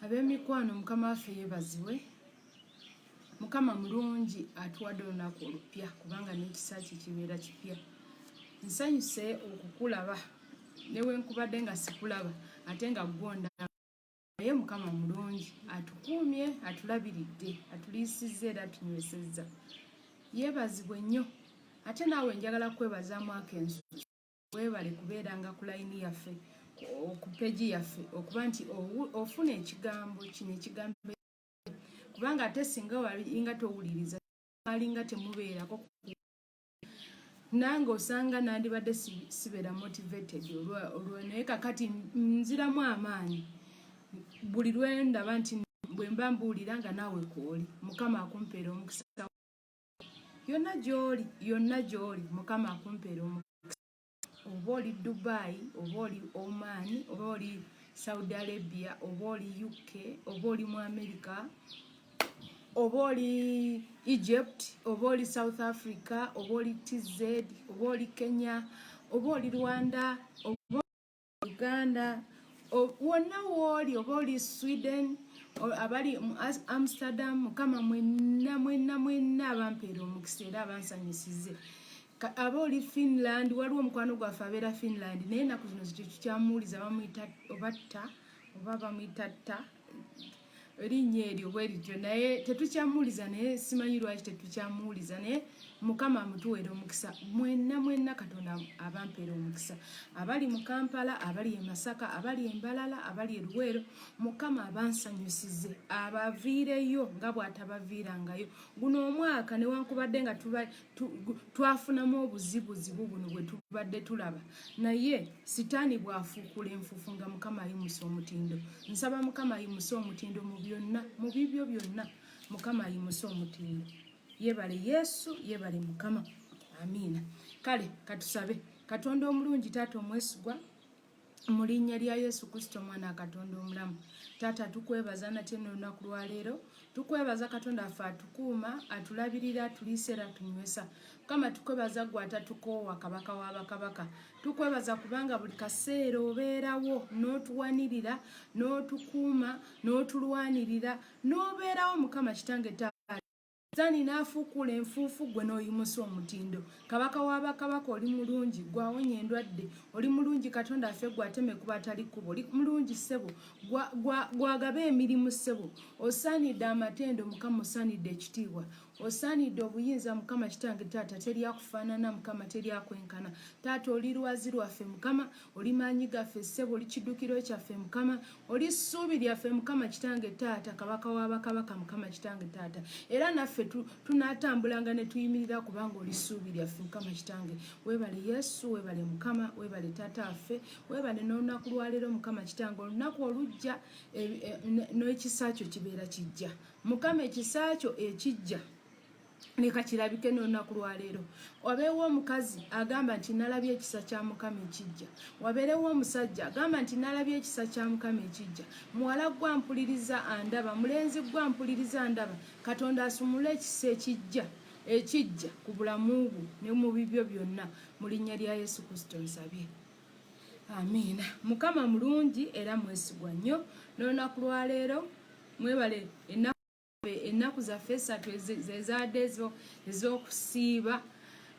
Ab'emikwano Mukama waffe yeebazibwe. Mukama mulungi atuwadde olunaku olupya kubanga n'ekisa kye kibeera kipya. Nsanyuse okukulaba newenkubadde nga sikulaba ate nga gwonda naye Mukama mulungi atukuumye, atulabiridde, atuliisizza era atunywesezza. Yeebazibwe nnyo. Ate naawe njagala kwebazaamu akensu. Weebale kubeeranga ku layini yaffe, ku peegi yaffe, okuba nti ofuna ekigambo kino ekigambo kubanga ate singa walinga towuliriza alinga temubeerako nange osanga nandibadde sibeera motivated olwo naye kakati nziramu amaanyi buli lwe ndaba nti bwe mba mbuulira nga naawe kwoli. Mukama akumpeera omukisa yonna gy'oli Mukama akumpeera omukisa. Oba oli Dubai, oba oli Oman, oba oli Saudi Arabia, oba oli UK, oba oli mu America, oba oli Egypt, oba oli South Africa, oba oli TZ, oba oli Kenya, oba oli Rwanda, oba oli Uganda, wonna wooli, oba oli Sweden, abali mu Amsterdam. Mukama mwenna abampeera omukisa era abansanyusize. Aba oli Finland, waliwo omukwano gwaffe abeera Finland naye ennaku zino tekikyamuwuliza bamuyita oba bamuyita tta erinnya eryo bwe lityo naye tetukyamuwuliza, naye simanyi lwaki tetukyamuwuliza, naye Mukama amutuweera omukisa. Mwenna Katonda abampeera omukisa. Abali mu Kampala, abali e Masaka, abali e Mbalala, abali e Luweero, Mukama abansanyusize abaviireyo nga bw'atabaviirangayo. Guno omwaka newankubadde nga twafunamu obuzibuzibu buno bwe tubadde tulaba, naye sitaani bw'afuukula enfuufu nga Mukama ayimusa omutindo. Nsaba Mukama ayimusa omutindo mu bibyo byonna. Mukama ayimusa omutindo. Yeebale Yesu, yeebale Mukama. Amiina. Kale katusabe. Katonda omulungi, Taata omwesigwa, mu linnya lya Yesu Kristo Mwana Katonda omulamu. Taata tukwebaza nate n'olunaku lwa leero. Tukwebaza Katonda waffe atukuuma, atulabirira, atuliisa era atunywesa. Mukama tukwebaza gwe atatukoowa, Kabaka w'abakabaka. Tukwebaza kubanga buli kaseera obeerawo n'otuwanirira, n'otukuuma, n'otulwanirira, n'obeerawo Mukama Kitange Zani naafuukula enfuufu gwe n'oyimusa omutindo. Kabaka w'abakabaka oli mulungi, gwawonya endwadde. Oli mulungi Katonda waffe gwateme kuba atali kkubo. Oli mulungi ssebo, gwagaba emirimu ssebo. Osaanidde amatendo Mukama, osaanidde ekitiibwa. Osaanidde obuyinza Mukama Kitange Taata, teryakufaanana Mukama, teryakwenkana. Taata oli lwazi lwaffe Mukama, oli maanyi gaffe ssebo, oli kiddukiro kyaffe Mukama, oli ssuubi lyaffe Mukama Kitange Taata, Kabaka w'abakabaka Mukama Kitange Taata. Era naffe tunaatambulanga ne tuyimirira kubanga oli ssuubi lyaffe Mukama Kitange. Weebale Yesu, weebale Mukama, weebale Taata waffe, weebale n'olunaku lwa leero Mukama Kitange. Olunaku olujja n'ekisa kyo kibeera kijja. Mukama ekisa kyo ekijja leka kirabike n'olunaku lwa leero. Wabeewo omukazi agamba nti nalabye ekisa kya Mukama ekijja. Wabeerewo omusajja agamba nti nalabye ekisa kya Mukama ekijja. Muwala gwa mpuliriza andaba, mulenzi gwa mpuliriza andaba. Katonda asumule ekisa ekijja ku bulamu bwo ne mu bibyo byonna, mu linnya lya Yesu Kristo nsabye. Amiina. Mukama mulungi era mwesigwa nnyo. N'olunaku lwa leero mwebale ennaku zaffe essatu ezadde ez'okusiiba.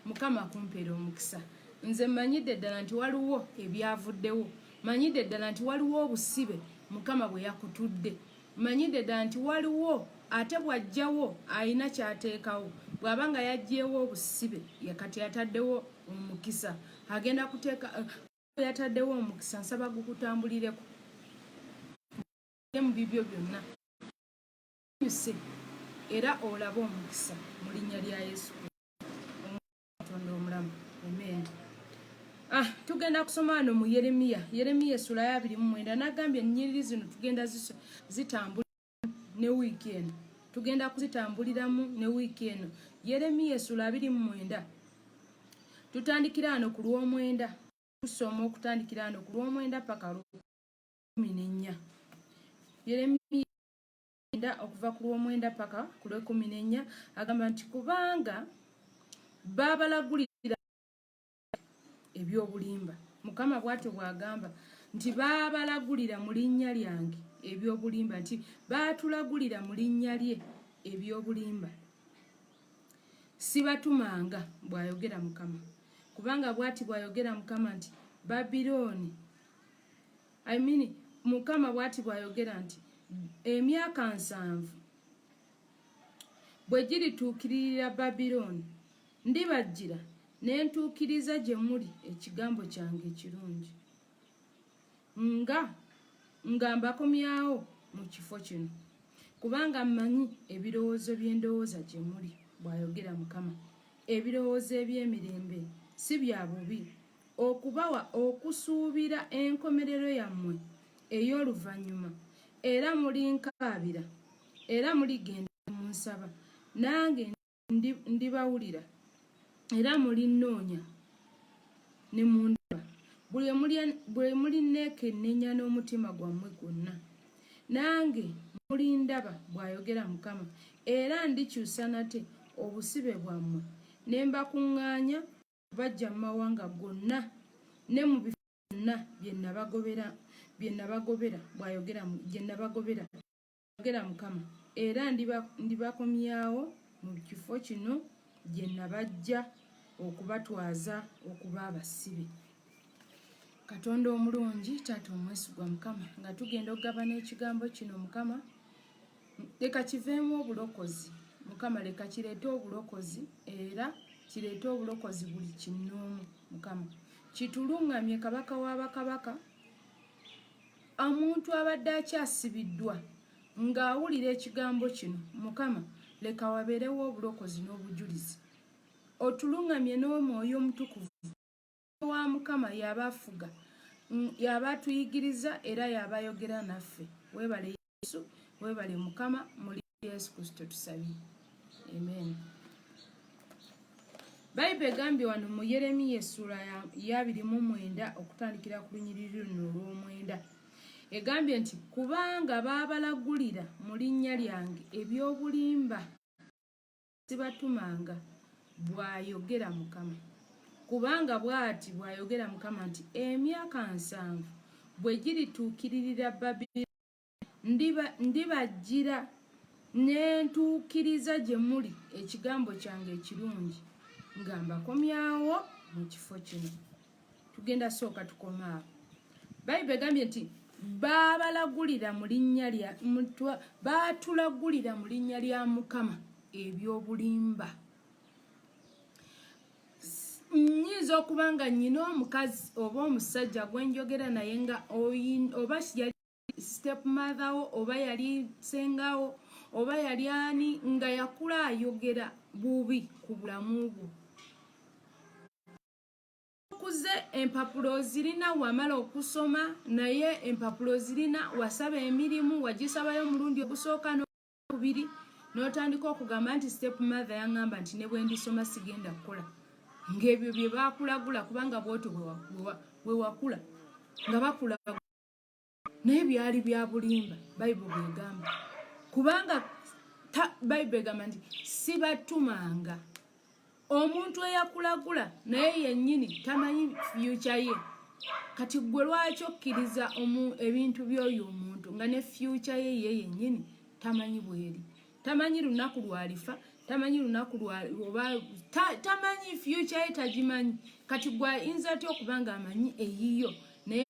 Mukama kumpeera omukisa. Nze mmanyidde ddala nti waliwo ebyavuddewo. Mmanyidde ddala nti waliwo obusibe Mukama bwe yakutudde. Mmanyidde ddala nti waliwo ate bw'ajjawo alina ky'ateekawo. Bw'aba nga yaggyeewo obusibe yakati yataddewo omukisa. Agenda kuteeka yataddewo omukisa, nsaba gukutambulireko mu bibyo byonna. Era olabe omukisa mu linnya lya Yesu Katonda omulamu. Amen. Tugenda kusoma wano mu Yeremiya essula ya 29. Nagambye ennyiriri zino tugenda zitambula ne wiiki eno. Tugenda kuzitambuliramu ne wiiki eno. Yeremiya essula 29. Tutandikira wano ku lw'omwenda. Tusoma okutandikira wano ku lw'omwenda paka 14. Yeremiya okuva ku lw'omwenda paka ku lw'ekumina agamba nti kubanga babalagulira ebyobulimba. Mukama bw'atyo bw'agamba nti baabalagulira mu linnya lyange ebyobulimba, nti baatulagulira mu linnya lye ebyobulimba. Sibatumanga, bw'ayogera Mukama. Kubanga bw'ati bw'ayogera Mukama nti Babilooni, Mukama bw'ati bw'ayogera nti emyaka 7 bwe girituukiririra Babilooni, ndibajjira ne ntuukiriza gye muli ekigambo kyange ekirungi, nga mbakomyawo mu kifo kino, kubanga mmanyi ebirowoozo bye ndowooza gye muli, bw'ayogera Mukama, ebirowoozo eby'emirembe si bya bubi, okubawa okusuubira enkomerero yammwe ey'oluvannyuma, era mulinkaabira era muligenda munsaba, nange ndibawulira, era mulinnoonya ne mundaba, bwe mulinneekennenya n'omutima gwammwe gwonna, nange mulindaba, bw'ayogera Mukama, era ndikyusa nate obusibe bwammwe, ne mbakuŋŋaanya bajja mu mawanga gonna ne mu bifo byonna bye nabagobera, bw'ayogera Mukama, era ndibakomyawo mu kifo kino gye nabajja okubatwaza okuba abasibe. Katonda omulungi, Taata omwesigwa Mukama, nga tugenda okugabana ekigambo kino Mukama, leka kiveemu obulokozi Mukama, leka kireete obulokozi, era kireete obulokozi buli kinnoomu Mukama. Kituluŋŋamye Kabaka w'abakabaka, omuntu abadde akyasibiddwa ng'awulira ekigambo kino Mukama, leka wabeerewo obulokozi n'obujulizi. Otuluŋŋamye n'Omwoyo Omutukuvu wa Mukama y'aba afuga, y'aba atuyigiriza era y'aba ayogera naffe. Weebale Yesu, weebale Mukama, muri Yesu Kristo tusabye. Amen. Bayibuli egambye wano mu Yeremiya essula ya 29 okutandikira ku lunyiriri luno olw'omwenda. Egambye nti kubanga baabalagulira mu linnya lyange ebyobulimba sibatumanga, bw'ayogera Mukama. Kubanga bw'ati bw'ayogera Mukama nti emyaka 7 bwe girituukiririra Babilooni, ndibajjira ne ntuukiriza gye muli ekigambo kyange ekirungi, nga mbakomyawo mu kifo kino. Tugenda sooka tukoma awo. Bayibuli egambye nti baatulagulira mu linnya lya Mukama ebyobulimba. Nnyinza okuba nga nnyina omukazi oba omusajja gwe njogera naye nga oba yali step mother wo, oba yali sengawo, oba yali ani, nga yakula ayogera bubi ku bulamu bwo. Okuze empapulo zirina, wamala okusoma naye empapulo zirina, wasaba emirimu, wagisabayo omulundi ogusooka n'okubiri, n'otandika okugamba nti step mother yaŋŋamba nti ne bwe ndisoma sigenda kukola. Ng'ebyo bye baakulagula, kubanga bw'otyo bwe wakula nga bakulagula, naye byali bya bulimba. Bayibuli bw'egamba, kubanga Bayibuli egamba nti sibatumanga. Omuntu eyakulagula naye yennyini tamanyi fyuca ye. Kati gwe lwaki okkiriza ebintu by'oyo omuntu nga ne fyuca ye yennyini tamanyi bweri? Tamanyi lunaku lwalifa, tamanyi lunaku oba tamanyi fyuca ye, tagimanyi. Kati gwe ayinza atya okuba nga amanyi eyiyo naye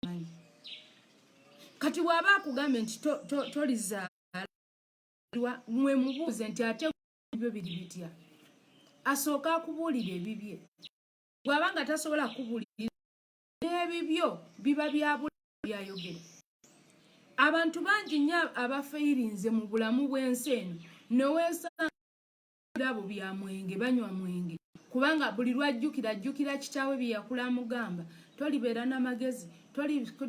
tamanyi? Kati bw'aba akugambye nti tolizaalwa, mwe mubuuze nti ate ebyo biri bitya? Asooka akubuulira ebibye. Bw'aba nga tasobola kubuulira n'ebibyo biba bya bulimba byayogera. Abantu bangi nnyo abafiirinze mu bulamu bw'ensi eno, noweesanga abo bya mwenge, banywa mwenge, kubanga buli lwajjukira kitaawe bye yakula amugamba, tolibeera n'amagezi,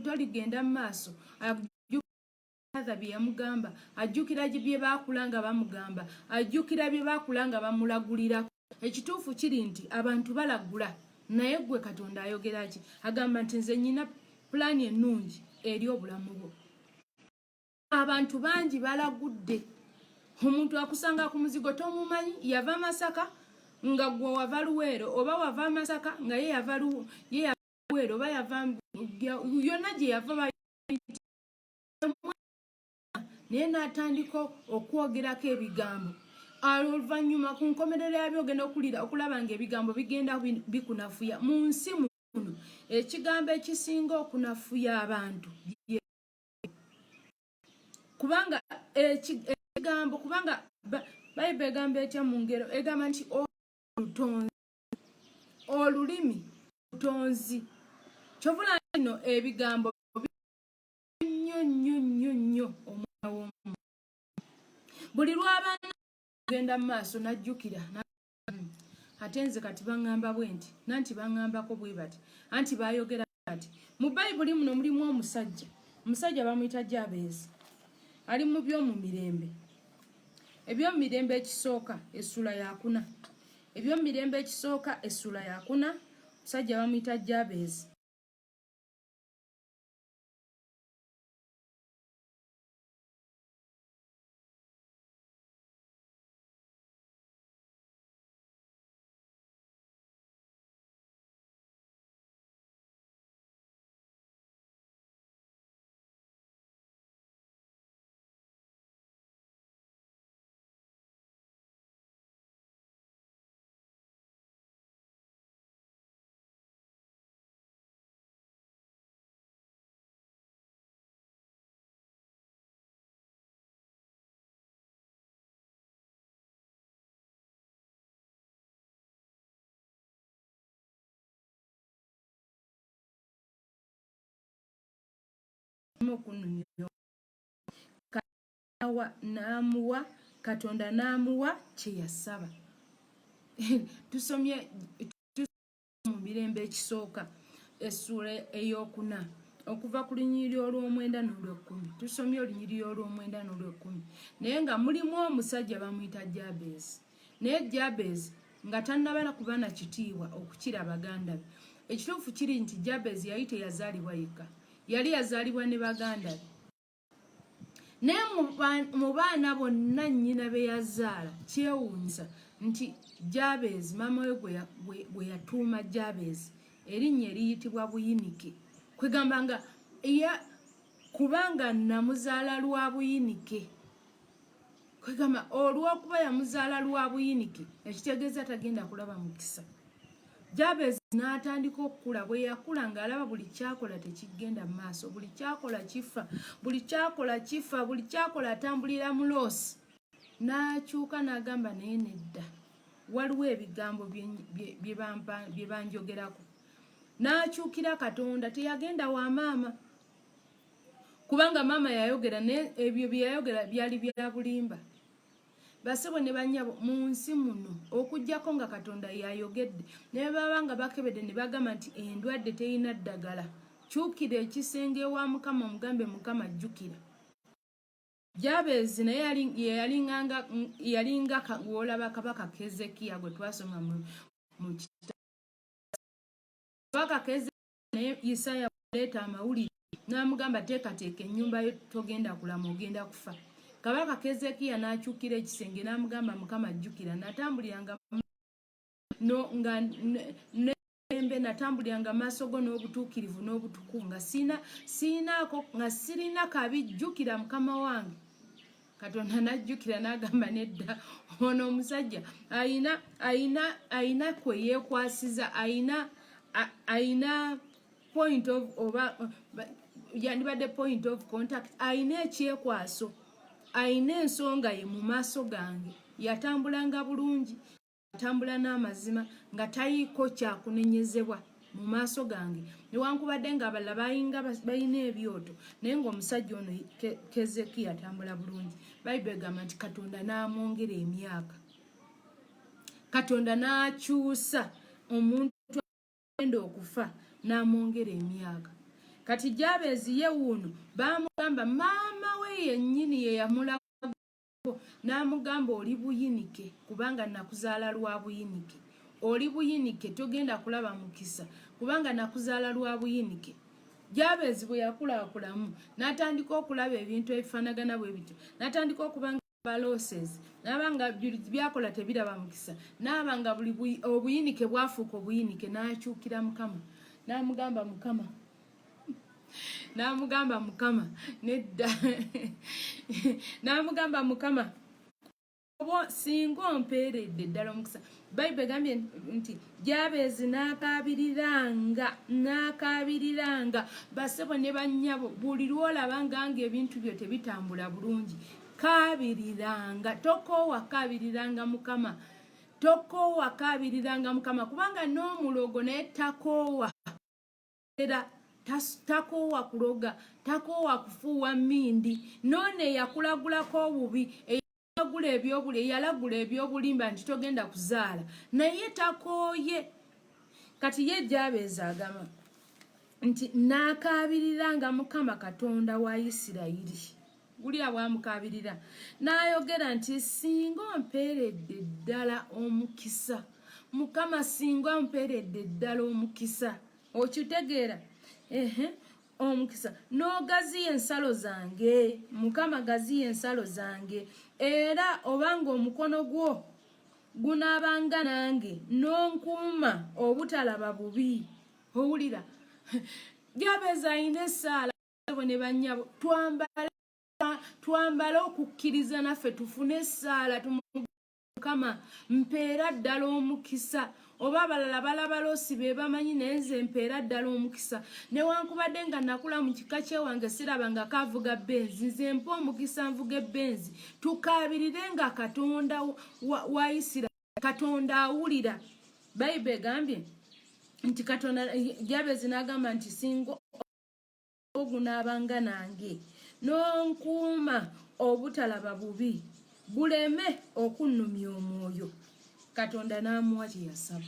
toligenda mu maaso, ajjukira bye yamugamba, ajjukira bye baakula nga bamugamba, ajjukira bye baakula nga bamulagulirako. Ekituufu kiri nti abantu balagula, naye gwe Katonda ayogera ki? Agamba nti nze nnyina pulaani ennungi eri obulamu bwo. Abantu bangi balagudde. Omuntu akusanga ku muzigo tomumanyi, yava Masaka nga gwe wava Luweero, oba wava Masaka nga ye yava Luweero, oba yava yonna gye yava naye n'atandika okwogerako ebigambo. Oluvannyuma ku nkomerero yabyo ogenda okulaba ng'ebigambo bigenda bikunafuya. Mu nsi muno ekigambo ekisinga okunafuya abantu kubanga ekigambo kubanga Bayibuli egamba etya mu ngero egamba nti olulimi lutonzi. Kyovula ino ebigambo nnyo omwana w'omuntu. Buli lw'abaana genda mu maaso n'ajjukira ate nze kati baŋŋamba bwe nti nanti baŋŋambako bwe bati anti baayogera bati. Mu Bayibuli muno mulimu omusajja bamuyita Jabezi ali mu by'omumirembe. Ebyomumirembe ekisooka essula yakuna. Ebyomumirembe ekisooka essula yakuna. Omusajja bamuyita Jabezi. Katonda n'amuwa kye yasaba. Tusomye mu mirembe ekisooka essula ey'okuna okuva ku lunyiriri olw'omwenda n'olw'ekkumi. Tusomye olunyiriri olw'omwenda n'olw'ekkumi. Naye nga mulimu omusajja bamuyita Jabezi. Naye Jabezi nga tannaba kuba na kitiibwa okukira baganda be. Ekituufu kiri nti Jabezi yali teyazaalibwa yekka. Yali yazaalibwa ne baganda be. Naye mu baana bonna nnyina be yazaala kyewuunyisa nti Jabezi maama we bwe yatuuma Jabezi erinnya eriyitibwa Buyinike. Kwegamba nga kubanga namuzaala lwa Buyinike. Kwegamba olw'okuba yamuzaala lwa Buyinike ekitegeeza tagenda kulaba mukisa. Jabezi n'atandika okukula. Bwe yakula ng'alaba buli kyakola tekigenda mu maaso. Buli kyakola kifa. Buli kyakola kifa. Buli kyakola atambulira mu loosi. N'akyuka n'agamba naye nedda. Waliwo ebigambo bye banjogerako. N'akyukira Katonda. Teyagenda wa maama. Kubanga maama yayogera naye ebyo bye yayogera byali bya bulimba. Basebo ne banyabo mu nsi muno okujjako nga Katonda yayogedde ne baba nga bakebedde ne bagamba nti endwadde terina ddagala. Kyukira ekisenge wa Mukama omugambe Mukama ajjukira. Jabezi naye yalinga olaba kabaka Kezekiya gwe twasoma mu kitabo. Kabaka Kezekiya naye Isaya leeta amawulire n'amugamba teekateeka ennyumba yo togenda kulama ogenda kufa. Kabaka Kezekiya n'akyukira ekisenge n'amugamba Mukama ajjukira. Natambuliranga natambuliranga maaso go n'obutuukirivu n'obutukuvu nga sirina kabi. Jjukira Mukama wange. Katonda n'ajjukira n'agamba nedda ono omusajja ayina kwe yeekwasiza. Ayina point of yandibadde point of contact. Ayina ekyekwaso. Ayina ensonga ye mu maaso gange. Yatambulanga bulungi. Yatambula n'amazima nga tayiiko kyakunenyezebwa mu maaso gange. Newankubadde nga abalala bayina ebyoto naye ng'omusajja ono Kezekiya atambula bulungi. Bayibuli egamba nti Katonda n'amwongera emyaka. Katonda n'akyusa omuntu agenda okufa n'amwongera emyaka. Kati Jabezi ye wuuno baamugamba maama we yennyini ye yamulako n'amugamba oli Buyinike kubanga nakuzaala lwa Buyinike. Oli Buyinike togenda kulaba mukisa kubanga nakuzaala lwa Buyinike. Jabezi bwe yakulaakulamu n'atandika okulaba ebintu ebifaanagana bwe bityo. N'atandika okubanga baloses n'abanga byakola tebiraba mukisa. N'abanga buli obuyinike bwafuuka obuyinike. N'akyukira Mukama n'amugamba Mukama n'amugamba Mukama nedda n'amugamba Mukama obo singa ompeeredde ddala omukisa. Bayibuli egambye nti Jabezi n'akabiriranga basebo ne bannyabo buli lwolaba nga ebintu byo tebitambula bulungi kabiriranga. Tokoowa kabiriranga Mukama, tokoowa kabiriranga Mukama, kubanga n'omulogo naye takoowa era takoowa kuloga, takoowa kufuuwa mmindi. None yakulagulako obubi yalagula ebyobulimba nti togenda kuzaala, naye takooye. Kati ye Jabezi agamba nti n'akabiriranga Mukama Katonda wa Isirayiri. Guliya bwamukabirira n'ayogera nti singa ompeeredde ddala omukisa, Mukama singa ompeeredde ddala omukisa, okitegeera omukisa, n'ogaziya ensalo zange, Mukama gaziya ensalo zange, era obanga omukono gwo gunaabanga nange n'onkuuma obutalaba bubi. Owulira Jabezi ayina essaala ne bannyabo, twambale okukkiriza naffe tufune essaala Mukama mpeera ddala omukisa. Oba abalala balaba loosi be bamanyi, naye nze mpeera ddala omukisa. Newankubadde nga nakula mu kika kyewange sirabanga kavuga benzi, nze mpa omukisa nvuga ebbenzi. Tukabirirenga Katonda wa Isirayiri, Katonda awulira. Bayibuli egambye nti Katonda, Jabezi n'agamba nti singa ogunaabanga nange n'onkuuma obutalaba bubi buleme okunnumya omwoyo, Katonda n'amuwa kye yasaba.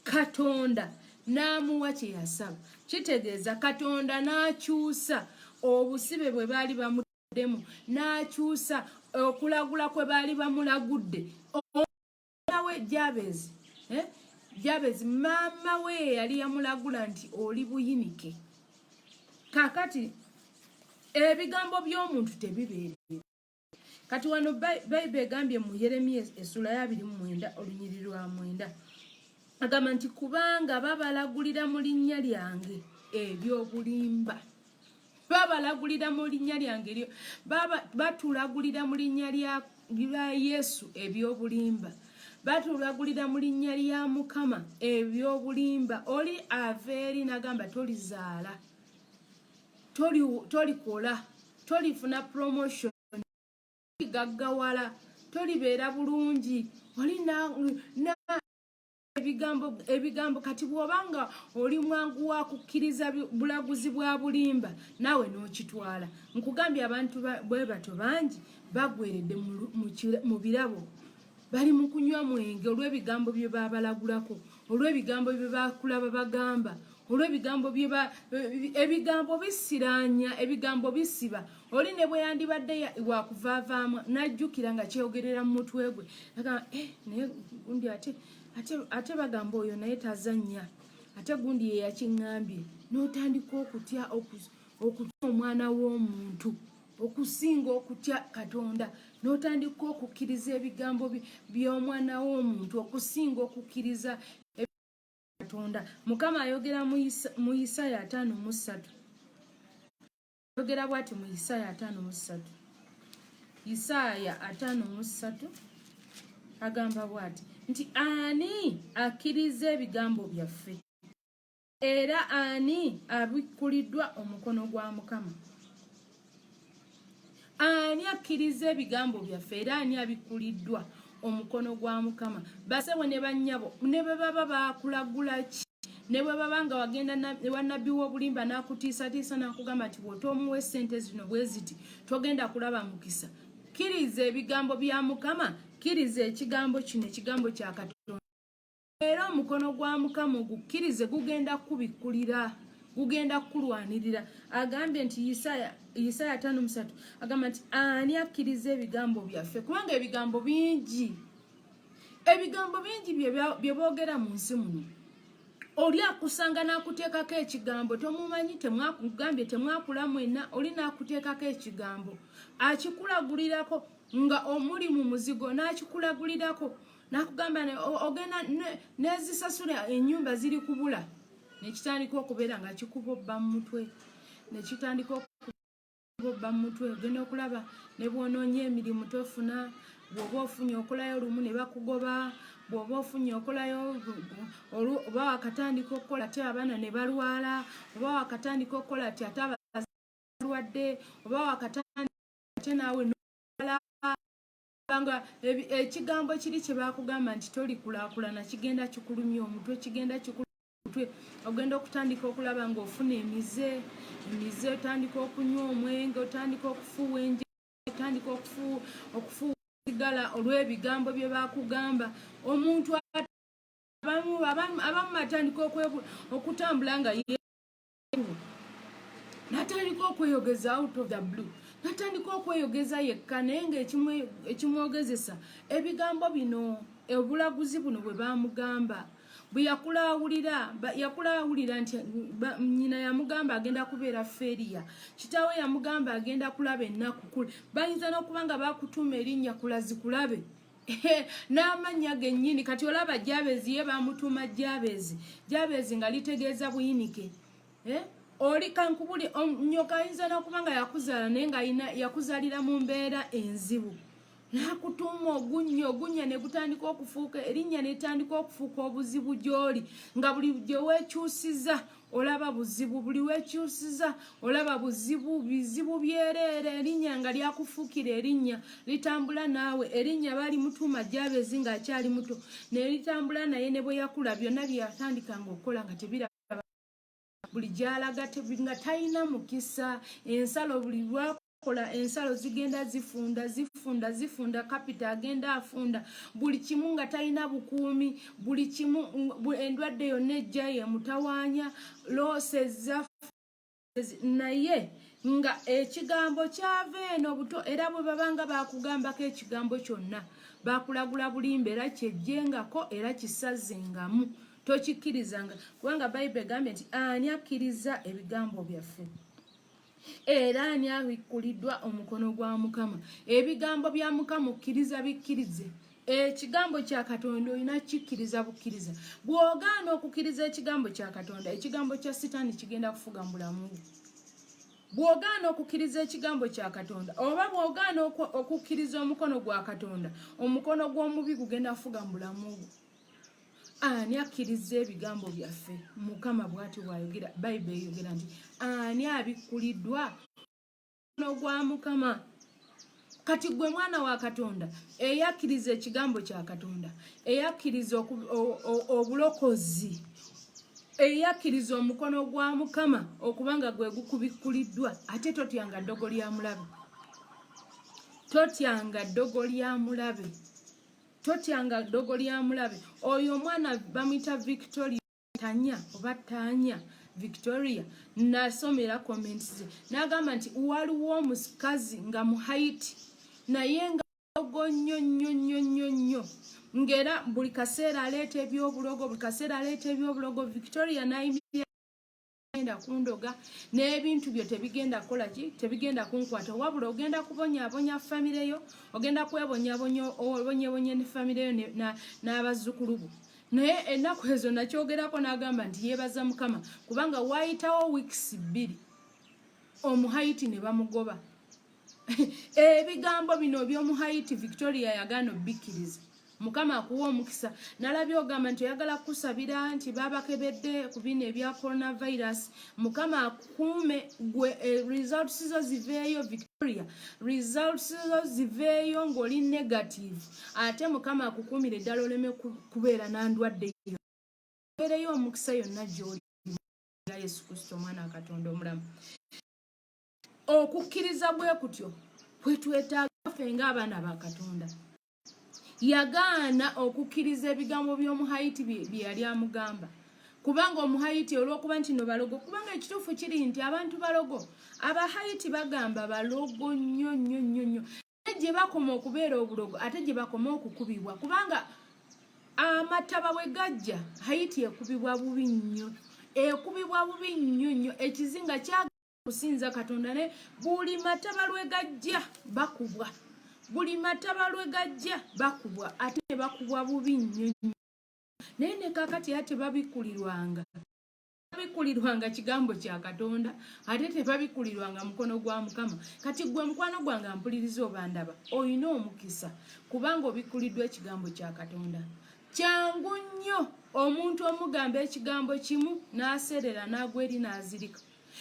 Katonda n'amuwa kye yasaba. Kitegeeza Katonda n'akyusa obusibe bwe baali bamuddemu, n'akyusa okulagula kwe baali bamulagudde. Nawe Jabezi maama we yali yamulagula nti oli buyinike. Kakati ebigambo by'omuntu tebibeere. Kati wano Bayibuli egambye mu Yeremiya essula ya 29 olunyiriri lwa 9 agamba nti kubanga babalagulira mu linnya lyange ebyobulimba. Babalagulira mu linnya lyange eryo, batulagulira mu linnya lya Yesu ebyobulimba, batulagulira mu linnya lya Mukama ebyobulimba. Oli aveeri n'agamba tolizaala, tolikola, tolifuna promotion, gaggawala, tolibeera bulungi, oli na ebigambo. Kati bw'obanga oli mwangu wa kukkiriza bulaguzi bwa bulimba, naawe n'okitwala. Nkugambye abantu bwe bato bangi bagweredde mu birabo, bali mu kunywa mwenge olw'ebigambo bye babalagulako, olw'ebigambo bye bakulaba bagamba, olw'ebigambo ebigambo bisiranya, ebigambo bisiba. Oli ne bwe yandibadde wakuvaavaamwa n'ajjukira nga kyogerera mu mutwe gwe, agamba naye gundi ate bagamba oyo naye tazannya, ate gundi ye yakiŋŋambye. N'otandika okutya omwana w'omuntu okusinga okutya Katonda, n'otandika okukkiriza ebigambo by'omwana w'omuntu okusinga okukkiriza Katonda. Mukama ayogera mu Isaya 5:3. Ayogera bw'ati mu Isaya 5:3. Isaya 5:3 agamba bw'ati nti ani akkiriza ebigambo byaffe, era ani abikkuliddwa omukono gwa Mukama? Ani akkiriza ebigambo byaffe era ani abikkuliddwa omukono gwa Mukama? Basebo ne bannyabo ne bwe baba bakulagula ki, ne bwe baba nga wagenda ewa nnabbi w'obulimba n'akutiisatiisa n'akugamba nti bw'otoomuwa essente zino bwe ziti togenda kulaba mukisa, kkiriza ebigambo bya Mukama, kkiriza ekigambo kino, ekigambo kya Katonda, era omukono gwa Mukama ogukkirize gugenda kubikkulira, gugenda kulwanirira. Agambye nti Isaya 5:3 agamba nti ani akkiriza ebigambo byaffe, kubanga ebigambo bingi bye boogera mu nsi muno. Oli akusanga n'akuteekako ekigambo tomumanyi, temwakugambye, temwakula mwenna, oli n'akuteekako ekigambo akikulagulirako nga omuli mu muzigo, n'akikulagulirako n'akugamba ogenda nezisasula ennyumba ziri kubula, nekitandika okubeera nga kikubobba mu mutwe. ne kitandika okubba mu mutwe ogenda okulaba ne bw'onoonya emirimu tofuna bw'oba ofunye okolayo olumu ne bakugoba bw'oba ofunye okolayo oba wakatandika okukola ate abaana ne balwala oba wakatandika okukola ati ate abalwadde oba wakatandika ate naawe nga ekigambo kiri kye bakugamba nti tolikulaakulana kigenda kikulumya omutwe kigenda kikulumya ogenda okutandika okulaba ng'ofuna emize otandika okunywa omwenge otandika okufuuwa enje otandika okufuuwa sigala olw'ebigambo bye bakugamba omuntu abamu batandika okutambula nga natandika okweyogeza out of the blue natandika okweyogeza yekka naye ng'ekimwogezesa ebigambo bino obulaguzi buno bwe bamugamba bwe yakulaawulira nti nnyina yamugamba agenda kubeera feriya kitaawe yamugamba agenda kulaba ennaku kule bayinza n'okuba nga bakutuuma erinnya kulazikulabe n'amannya gennyini kati olaba Jabezi ye bamutuuma Jabezi nga litegeeza buyinike oli kankubuli nyoka ayinza n'okuba nga yakuzaala naye nga yakuzaalira mu mbeera enzibu nakutuuma ogunya ne gutandika okufuuka erinnya netandika okufuuka obuzibu gy'oli nga buli gye weekyusiza olaba buzibu buli weekyusiza olaba bizibu byereere erinnya nga lyakufuukira erinnya litambula naawe erinnya bali mutuuma Jabezi ng'akyali muto ne litambula naye ne bwe yakula byonna byeyatandikanga okukola nga tebiraba buli gy'alaga nga talina mukisa ensalo buli lwakola ensalo zigenda zifunda kapita agenda afunda buli kimu nga talina bukuumi buli kimu endwadde yonna ejja ye mutawaanya looseza naye nga ekigambo kyava eno buto era bwe babanga bakugambako ekigambo kyonna bakulagula bulimba era kyejjengako era kisazengamu tokikkirizanga kubanga Bayibuli egambye nti ani akkiriza ebigambo byaffe era ani abikkuliddwa omukono gwa Mukama ebigambo bya Mukama okkiriza bikkirize ekigambo kya Katonda olina kikkiriza bukkiriza bw'ogaana okukkiriza ekigambo kya Katonda ekigambo kya Sitaani kigenda kufuga mu bulamu bw'ogaana okukkiriza ekigambo kya Katonda oba bw'ogaana okukkiriza omukono gwa Katonda omukono gw'omubi gugenda kufuga mu bulamu bwo ani akkiriza ebigambo byaffe Mukama bw'ati bw'ayogera Bayibuli eyogera nti ani abikkuliddwa omukono gwa Mukama kati gwe mwana wa Katonda eyakkiriza ekigambo kya Katonda eyakkiriza obulokozi eyakkiriza omukono gwa Mukama okubanga gwe gukubikkuliddwa ate totyanga ddogo lya mulabe totyanga ddogo lya mulabe totyanga ddogo lya mulabe oyo omwana bamuyita Victoria Tanya Victoria nasomera comments ze n'agamba nti waliwo omukazi nga mu Haiti naye nga ogo nnyo ngera buli kaseera aleeta ebyobulogo Victoria nayimirira kundoga n'ebintu byo tebigenda kukola ki tebigenda kunkwata wabula ogenda kubonyaabonya famire yo ogenda kwebonyabonye ne famire yo n'abazzukulu bo naye ennaku ezo nakyogerako n'agamba nti yeebaza Mukama kubanga waayitawo weeks 2 omuhaiti ne bamugoba ebigambo bino by'omuhaiti Victoria yagaana obikkiriza Mukama akuwa omukisa nalabye ogamba nti oyagala kusabira nti babakebedde ku bino ebya coronavirus Mukama akuume gwe results zo ziveeyo Victoria results zo ziveeyo ng'oli negative ate Mukama akukuumire eddala oleme kubeera nandwadde beereyo omukisa yonna gy'oli Yesu Kristo omwana wa Katonda omulamu okukkiriza bwe kutyo bwe twetaaga ffe ng'abaana ba Katonda yagaana okukkiriza ebigambo by'omuhaiti bye yali amugamba kubanga omuhaiti olw'okuba nti no balogo kubanga ekituufu kiri nti abantu balogo abahaiti bagamba balogo nnyo gye bakoma okubeera obulogo ate gye bakoma okukubibwa kubanga amataba bwe gajja Haiti ekubibwa bubi nnyo ekizinga kyakusinza Katonda ne buli mataba lwe gajja bakubwa buli mataba lwe gajja bakubwa ate bakubwa bubi nnyo naye ne kakati ate babikkulirwanga bikulirwanga kigambo kya Katonda ate tebabikulirwanga mukono gwa Mukama. Kati gwe mukwano gwange ampuliriza oba ndaba oyina omukisa kubanga obikuliddwa ekigambo kya Katonda. Kyangu nnyo omuntu omugamba ekigambo kimu n'aserera n'agwa eri n'azirika.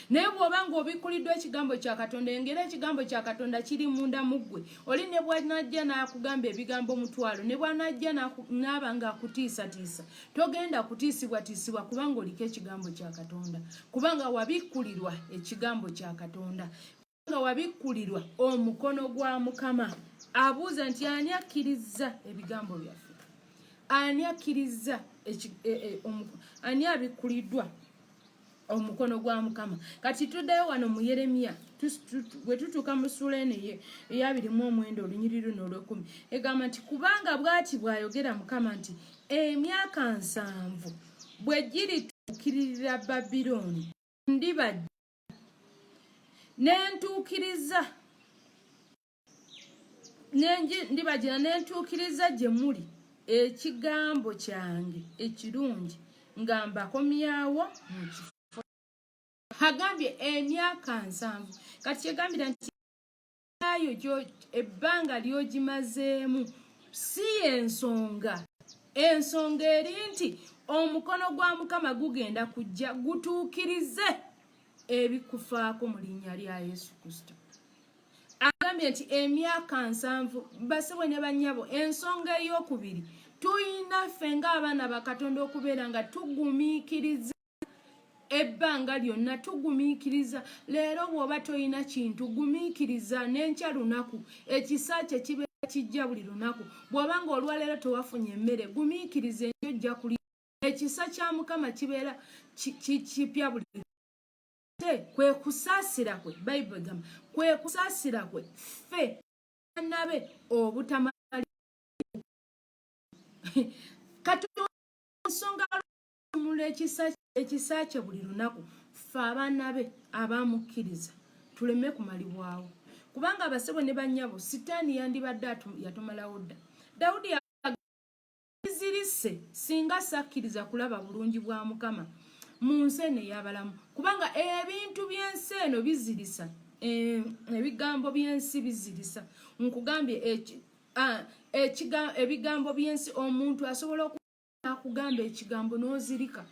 Naye bw'oba ng'obikuliddwa ekigambo kya Katonda engeri ekigambo kya Katonda kiri munda mu ggwe oli ne bw'anajja n'akugamba ebigambo mutwalo ne bw'anajja n'aba ng'akutiisatiisa togenda kutiisibwatiisibwa kubanga oliko ekigambo kya Katonda kubanga wabikulirwa ekigambo kya Katonda kubanga wabikulirwa omukono gwa Mukama. Abuuza nti ani akkiriza ebigambo byaffe? Ani akkiriza ani abikuliddwa omukono gwa Mukama? Kati tuddeyo wano mu Yeremiya bwe tutuuka mu ssuula eno eya 29 olunyiriri n'olw'ekumi egamba nti kubanga bw'ati bw'ayogera Mukama nti emyaka 7 bwe girituukiririra Babilooni ndibajja n'entuukiriza gye muli ekigambo kyange ekirungi nga mbakomyawo mu kifo. Hagambye emyaka 7 kati kyegambira nti ayo ebbanga ly'ogimazeemu si ensonga eri nti omukono gwa Mukama gugenda kujja gutuukirize ebikufaako mu linnya lya Yesu Kristo. Agambye nti emyaka 7 basebwe ne bannyabo. Ensonga ey'okubiri tuyina ffe ng'abaana ba Katonda okubeera nga tugumiikiriza ebbanga lyonna tugumiikiriza. Leero bw'oba toyina kintu gumiikiriza n'enkya lunaku ekisa kye kibeera kijja buli lunaku. Bw'oba nga olwaleero tewafunye emmere gumiikiriza enkya ojja kulya. Ekisa kya Mukama kibeera kipya buli kwe kusaasira kwe Bayibuli egamba kwe kusaasira kwe ffe nabe obutamali Katonda nsonga mula ekisa kye buli lunaku ffe abaana be abamukkiriza tuleme kumalibwawo kubanga abasebo ne bannyabo sitaani yandibadde yatumalawo dda. Dawudi yazirise singa sakkiriza kulaba bulungi bwa Mukama mu nsi eno ey'abalamu kubanga ebintu by'ensi eno bizirisa. Ebigambo by'ensi bizirisa. Nkugambye ebigambo by'ensi omuntu asobola okugamba ekigambo n'ozirika.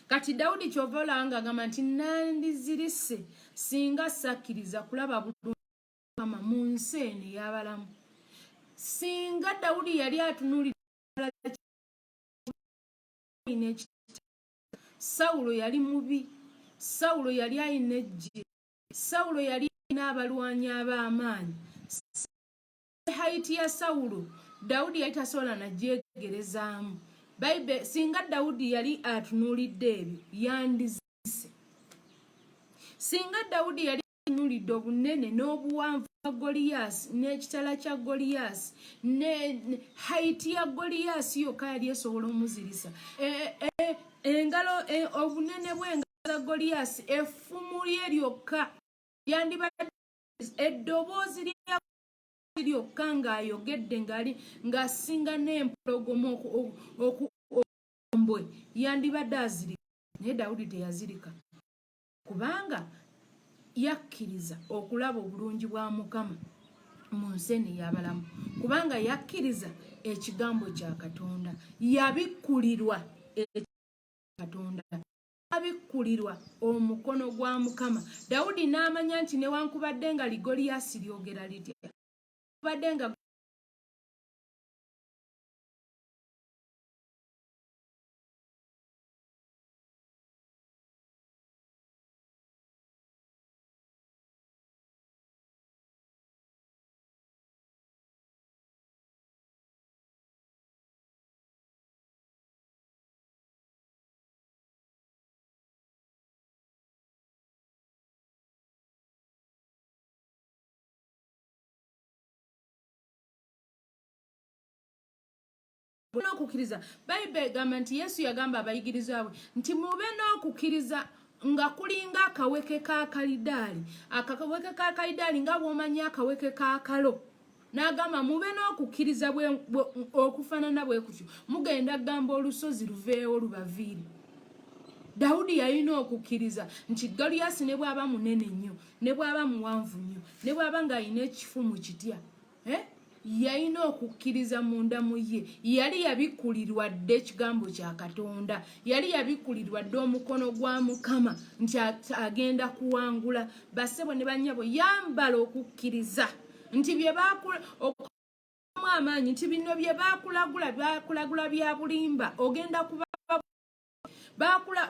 Kati Dawudi kyova olanga agamba nti nandizirise singa sakkiriza kulaba bulungi Mukama mu nsi eno ey'abalamu. Singa Dawudi yali atunuulira Sawulo yali mubi, Sawulo yali ayina eggye, Sawulo yali ayina abalwanyi ab'amaanyi. Hayiti ya Sawulo Dawudi yali tasobola nagyegerezaamu. Bayibuli singa Dawudi yali atunuulidde ebyo yandizise. Singa Dawudi yali atunuulidde obunene n'obuwanvu bwa Goliyaasi n'ekitala kya Goliyaasi ne hayiti ya Goliyaasi yokka yali esobola omuzirisa. Engalo obunene bw'engalo za Goliyaasi effumu lye lyokka yandibadde eddoboozi lyokka ng'ayogedde ng'asinga n'empologoma okumbwe yandibadde azirika. Naye Dawudi teyazirika kubanga yakkiriza okulaba obulungi bwa Mukama mu nsi eno ey'abalamu kubanga yakkiriza ekigambo kya Katonda. Yabikkulirwa Katonda abikkulirwa omukono gwa Mukama. Dawudi n'amanya nti newankubadde nga Goliyaasi lyogera litya badde nga n'okukkiriza. Bayibuli egamba nti Yesu yagamba abayigirizwa be nti mube n'okukkiriza nga kulinga akaweke ka kalidaali. Akaweke ka kalidaali nga bw'omanyi akaweke ka kalo. N'agamba mube n'okukkiriza okufaanana bwe kutyo mugenda kugamba olusozi luveewo lubaviire. Daudi yalina okukkiriza nti Goliath ne bw'aba munene nnyo ne bw'aba muwanvu nnyo ne bw'aba ng'alina ekifu mu kitya yalina okukkiriza munda mu ye. Yali yabikkulirwa dde ekigambo kya Katonda, yali yabikkulirwa dde omukono gwa Mukama nti agenda kuwangula. Bassebo ne bannyabo, yambala okukkiriza nti bye baakulamu amaanyi nti bino bye baakulagula bya bulimba ogenda kuba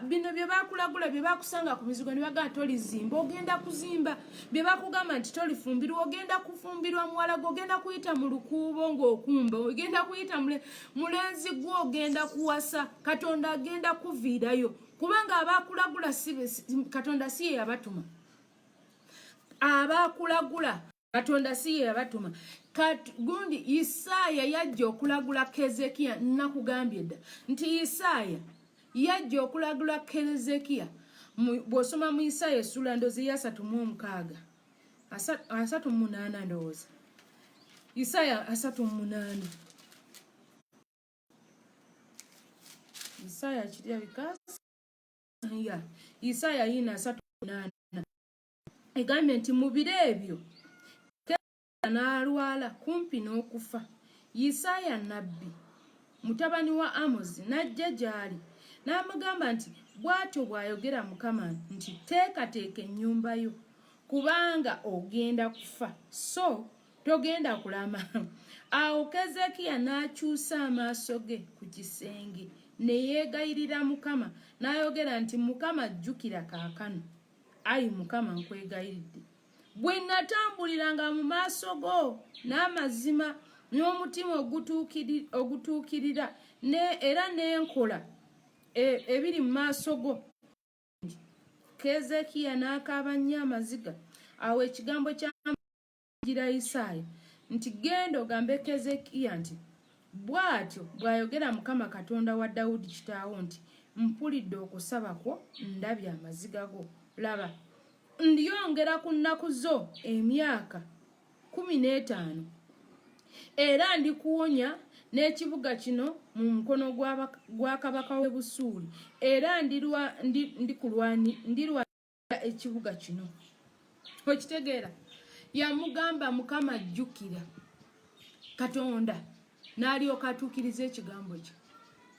bino bye baakulagula bye baakusanga ku mizigo ne bagamba tolizimba ogenda kuzimba, bye baakugamba nti tolifumbirwa ogenda kufumbirwa, muwala gwe ogenda kuyita mu lukuubo ng'okumba, ogenda kuyita mulenzi gwe ogenda kuwasa, Katonda agenda kuviirayo kubanga abaakulagula Katonda si ye yabatuma. Abaakulagula Katonda si ye yabatuma. Gundi Isaaya yajja okulagula Keezeekiya, nakugambye dda nti Isaaya yajja okulagula Keezeekiya. Bw'osoma mu Isaaya essula ndowooza ya 36 38 ndowooza Isaaya 38 Isaaya kirya bikasi ya Isaaya 38 egambye nti mu biro ebyo n'alwala kumpi n'okufa. Isaaya nabbi mutabani wa Amozi n'ajja gy'ali n'amugamba nti bw'atyo bw'ayogera Mukama nti teekateeka ennyumba yo kubanga ogenda kufa so togenda kulama. Awo Keezeekiya n'akyusa amaaso ge ku kisenge ne yeegayirira Mukama n'ayogera nti Mukama jjukira kaakano, ayi Mukama nkwegayiridde, bwe natambuliranga mu maaso go n'amazima n'omutima ogutuukirira era n'enkola ebiri mu maaso go. Keezeekiya n'akaaba nnyo amaziga. Awo ekigambo ky'amajjira Isaaya nti genda ogambe Keezeekiya nti bw'atyo bw'ayogera Mukama Katonda wa Dawudi kitaawo nti mpulidde okusaba kwo, ndabye amaziga go. Laba, ndyongera ku nnaku zo emyaka 15 era ndikuwonya n'ekibuga kino mu mukono gwa kabaka w'e Busuuli era ndirwanira ekibuga kino. Okitegeera, yamugamba Mukama jjukira Katonda n'alyoka atuukiriza ekigambo kye.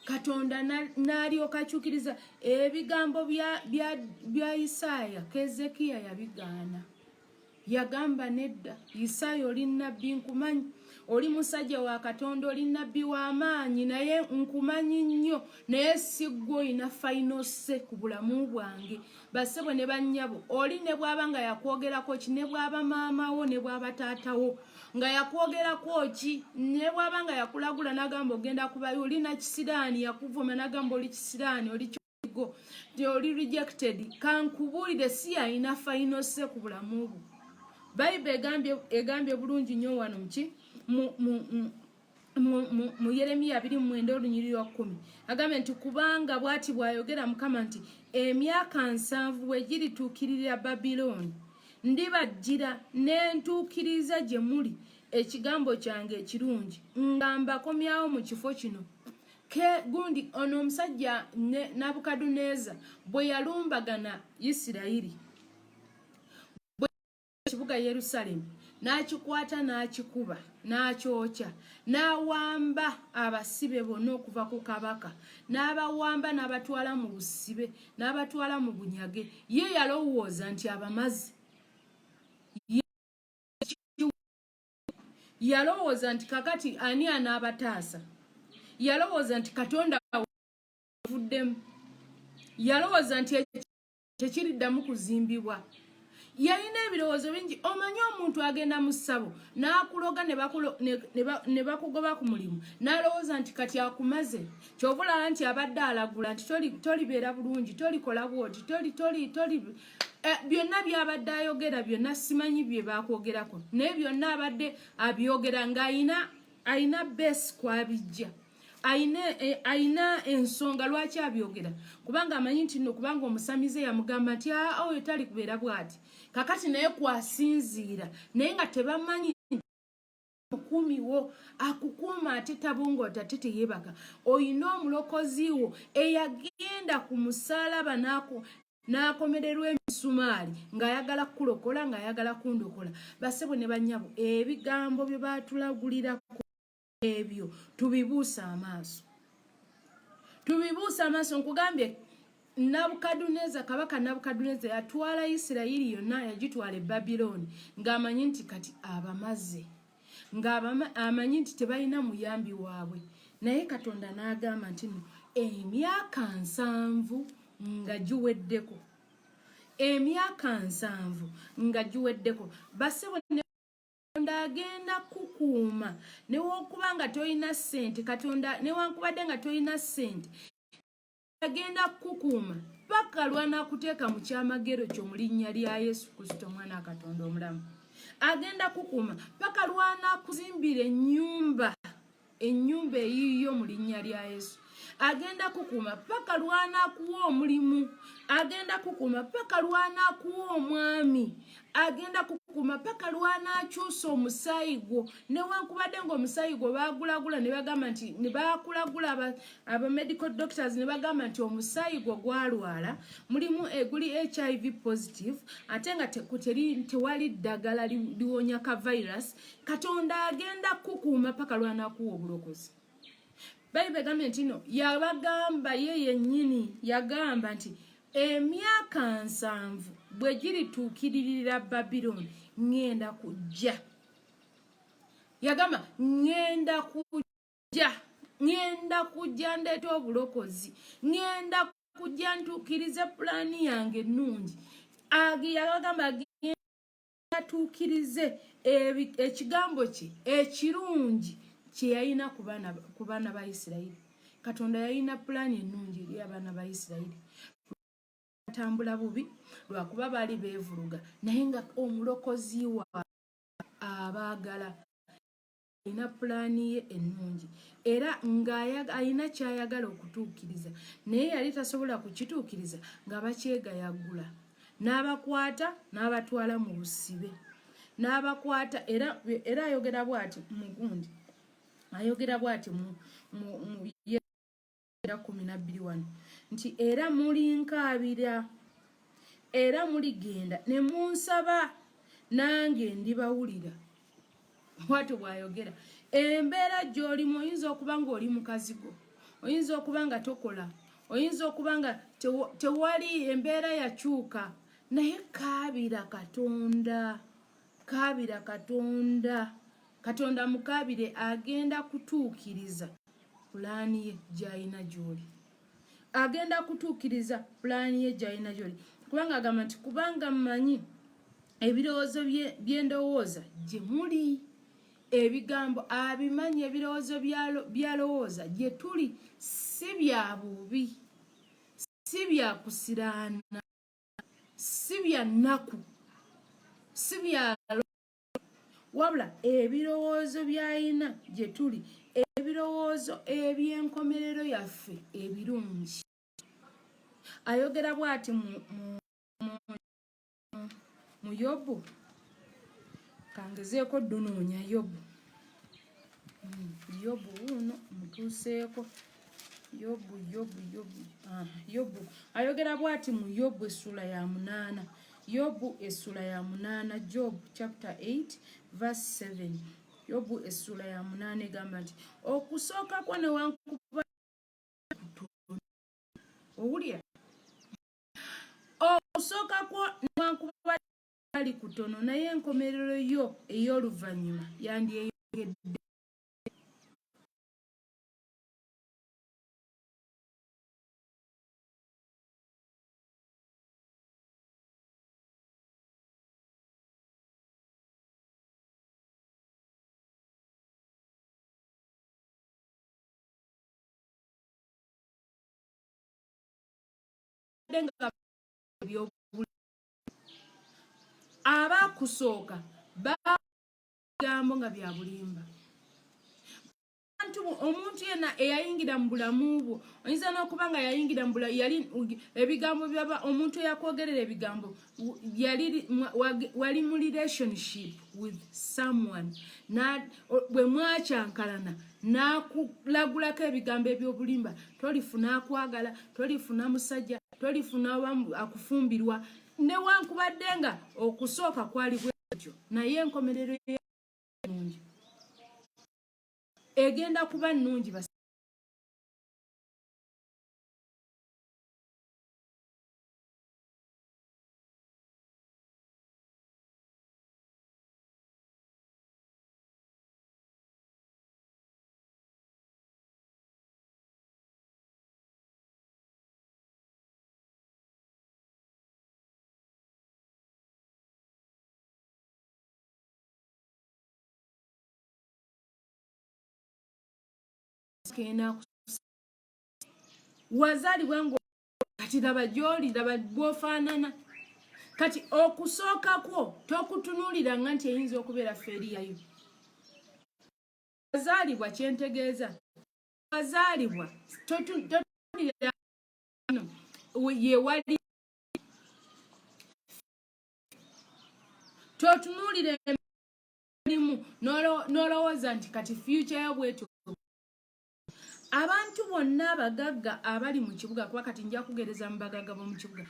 Katonda n'alyoka akyukiriza ebigambo bya Isaaya. Keezeekiya yabigaana, yagamba nedda, Isaaya oli nnabbi nkumanyi, oli musajja wa Katonda, oli nnabbi w'amaanyi naye nkumanyi nnyo, naye si ggwe olina fayinose ku bulamu bwange. Bassebo ne bannyabo, oli ne bw'aba nga yakwogerako ki, ne bw'aba maamawo ne bw'aba taatawo nga yakwogerako ki, ne bw'aba nga yakulagula n'agamba ogenda kubayo, oli na kisiraani yakuvuma n'agamba oli kisiraani, oli kigo, oli rejected, kankubuulire si alina fayinose ku bulamu bwo. Bayibuli egambye bulungi nnyo wano muki mu Yeremiya 29:10 agambye nti kubanga bw'ati bw'ayogera Mukama nti emyaka 7 bwe girituukirira Babilooni ndibajjira ne ntuukiriza gye muli ekigambo kyange ekirungi nga mbakomyawo mu kifo kino. Gundi ono omusajja Nabukadduneeza bwe yalumbagana Isirayiri ekibuga Yerusaalemi n'akikwata n'akikuba n'akyokya n'awamba abasibe bonna okuva ku kabaka, n'abawamba n'abatwala mu busibe n'abatwala mu bunyage. Ye yalowooza nti abamazi, yalowooza nti kakati ani anaabataasa, yalowooza nti Katonda avuddemu, yalowooza nti tekiriddamu kuzimbibwa. Yalina ebirowoozo bingi. Omanyi omuntu agenda mu ssabo n'akuloga ne bakugoba ku mulimu n'alowooza nti kati akumaze, ky'ova olaba nti abadde alagula nti tolibeera bulungi, tolikola bwoti, byonna by'abadde ayogera byonna simanyi bye baakwogerako, naye byonna abadde abyogera ng'ayina beesi kwabijja, ayina ensonga lwaki abyogera, kubanga amanyi nti no kubanga omusamize yamugamba nti oyo tali kubeera bw'ati. Kakati naye kwasinziira naye nga tebamanyi mukumi wo akukuuma ate tabongoota ate teyeebaka. Oyina omulokozi wo eyagenda ku musalaba n'akomererwa emisumaali ng'ayagala kukulokola ng'ayagala kundokola. Bassebo ne bannyabo, ebigambo bye baatulagulirako ebyo tubibuuse amaaso. Tubibuuse amaaso. Nkugambye Nabukaduneza, kabaka Nabukaduneza yatwala Isirayiri yonna yagitwala e Babiloni ng'amanyi nti kati abamaze, ng'amanyi nti tebalina muyambi waabwe. Naye Katonda n'agamba nti emyaka 7 nga giweddeko, emyaka 7 nga giweddeko. Bassebo Katonda agenda kukuuma newankubadde nga toyina ssente, Katonda newankubadde nga toyina ssente agenda kukuuma paka lw'anaakuteeka mu kyamagero kyo mu linnya lya Yesu Kristo omwana wa Katonda omulamu. Agenda kukuuma paka lw'anaakuzimbira ennyumba eyiyo mu linnya lya Yesu. Agenda kukuuma paka lw'anaakuwa omulimu. Agenda kukuuma paka lw'anaakuwa omwami. Agenda kukuuma paka lw'anaakyusa omusaayi gwo newankubadde ng'omusaayi gwo baagulagula ne bagamba nti ne baakulagula aba medical doctors ne bagamba nti omusaayi gwo gwalwala mulimu eguli HIV positive ate nga tewali ddagala liwonya ka virus. Katonda agenda kukuuma paka lw'anaakuwa obulokozi. Bayibuli egambye nti yabagamba ye yennyini yagamba nti emyaka 7 bwe girituukiririra Babiloni ngenda kujja. Yagamba ngenda kujja ndeeta obulokozi, ngenda kujja ntuukirize pulaani yange ennungi. Yagamba agenda tuukirize ekigambo kye ekirungi kye yalina ku baana ba Isirayiri. Katonda yalina pulaani ennungi eri abaana ba Isirayiri. Batambula bubi lwakuba baali beevuluga, naye nga omulokozi wa abaagala alina pulaani ye ennungi era ng'alina ky'ayagala okutuukiriza, naye yali tasobola kukituukiriza nga bakyegayagula. N'abakwata n'abatwala mu busibe, n'abakwata era ayogera bw'ati mu gundi, ayogera bw'ati mu 12:1 nti era mulinkaabira era muligenda ne munsaba nange ndibawulira. Bw'atyo bw'ayogera. Embeera gy'olimu oyinza okuba ng'oli mukazigo, oyinza okuba nga tokola, oyinza okuba nga tewali embeera yakyuka, naye kaabira Katonda, kaabira Katonda. Katonda mukaabire agenda kutuukiriza pulaani ye gy'alina gy'oli. Agenda kutuukiriza pulaani ye gy'alina gy'oli. Kubanga agamba nti kubanga mmanyi ebirowoozo by'endowooza gye muli. Ebigambo abimanyi, ebirowoozo byalowooza gye tuli si bya bubi, si bya kusiraana, si bya nnaku, si bya wabula ebirowoozo by'alina gye tuli, ebirowoozo eby'enkomerero yaffe ebirungi. Ayogera bw'ati mu Yobu, kangezeeko ddunoonya Yobu. Yobu wuuno mutuuseeko. Yobu ayogera bw'ati mu Yobu essula ya 8. Yobu essula ya 8, Job chapter 8 verse 7. Yobu essula ya 8 egamba nti okusooka kwa newankubadde owulira, okusooka kwa newankubadde ali kutono naye enkomerero yo ey'oluvannyuma yandyeyongedde. Abaakusooka bagambo nga bya bulimba. omuntu yenna eyayingira mu bulamu bwo oyinza n'okuba nga yayingira mu bulamu yali ebigambo byaba omuntu eyakwogerera ebigambo wali mu relationship with someone bwe mwakyankalana n'akulagulako ebigambo eby'obulimba tolifuna akwagala tolifuna musajja tolifuna akufumbirwa newankubadde nga okusooka kwali bwekyo naye enkomerero ennungi egenda kuba nnungi wazaalibwa ngo kati laba gy'oli laba bw'ofaanana kati okusooka kwo tokutunuulira nga nti eyinza okubeera feeriyayo wazaalibwa kyentegeeza wazaalibwa totunuulira yewali totunuulira emirimu n'olowooza nti kati future yo bwetyo abantu bonna abagagga abali mu kibuga kuba kati nja kugereza mu bagagga b'omu kibuga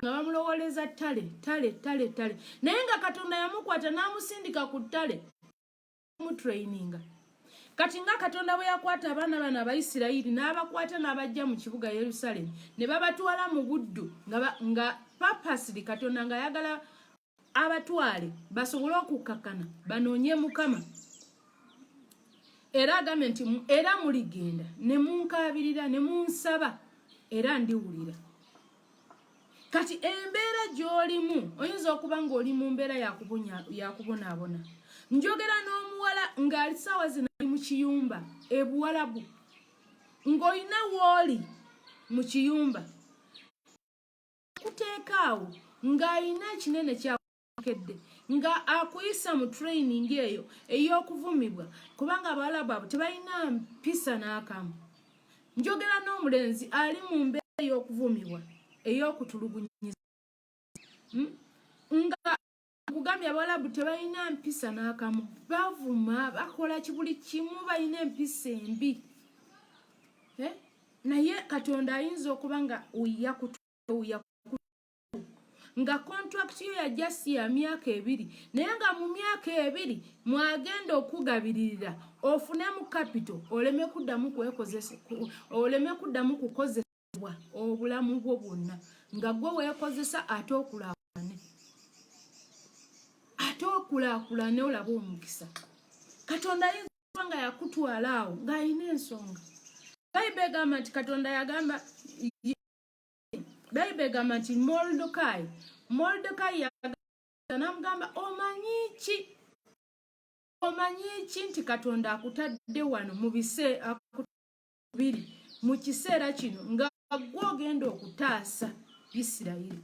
nga bamulowoleza ttale naye nga Katonda yamukwata n'amusindika ku ttale mutraininga kati nga Katonda bwe yakwata abaana bano Abayisirayiri n'abakwata n'abajja mu kibuga Yerusalemu ne babatwala mu buddu nga purposely Katonda nga ayagala abatwale basobole okukakkana banoonye Mukama era agambe nti era muligenda ne munkaabirira ne munsaba era ndiwulira kati embeera gy'olimu oyinza okuba ng'oli mu mbeera yakubonaabona njogera n'omuwala ng'ali ssaawa zino ali mu kiyumba ebuwalabu ng'olina w'oli mu kiyumba kuteekaawo ng'alina ekinene kyakedde nga akuyisa mu training eyo ey'okuvumibwa kubanga Abawalabu abo tebalina mpisa n'akamu njogera n'omulenzi ali mu mbeera ey'okuvumibwa ey'okutulugunyiza nga kugambya Abawalabu tebalina mpisa n'akamu bavuma bakola buli kimu balina empisa embi naye Katonda ayinza okuba nga nga contract yo yajja si ya myaka 2 naye nga mu myaka 2 mwagenda okugabiririra ofune mu capital oleme kuddamu kukozesebwa obulamu bwo bwonna nga gwe weekozesa ate okulaakulane olaba omukisa Katonda ayinza okuba nga yakutwala awo ng'alina ensonga Bayibuli egamba nti Katonda yagamba Bayibuli egamba nti Mordecai yagamba namugamba omanyi ki omanyi kinti Katonda akutadde wano mu biseera biri mu kiseera kino nga gwogenda okutaasa Isirayiri.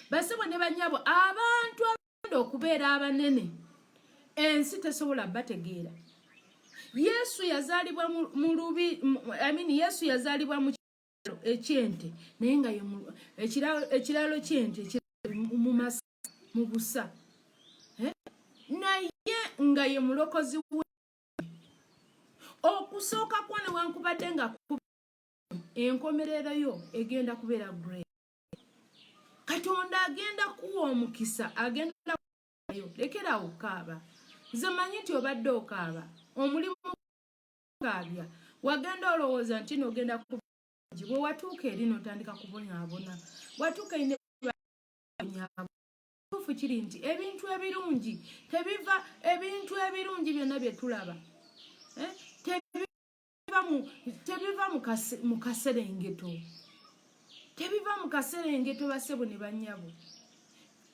Basebo ne banyabo abantu abagenda okubeera abanene ensi tesobola bategeera. Yesu yazaalibwa Yesu yazaalibwa mu kiralo ekyente naye nga ekiralo kyente mu busa naye nga ye mulokozi we. Okusooka kwa newankubadde nga enkomerero yo egenda kubeera great. Katonda agenda kuwa omukisa, agenda kuwayo. Lekera okaaba. Nze manyi nti obadde okaaba. Omulimu kaabya. Wagenda olowooza nti n'ogenda kubonya. Bwe watuuka eri n'otandika kubonyaabona. Watuuka ine tuufu kiri nti ebintu ebirungi byonna bye tulaba. Tebiva mu kaserengeto. Tebiva mu kaserengeto basebo ne bannyabo.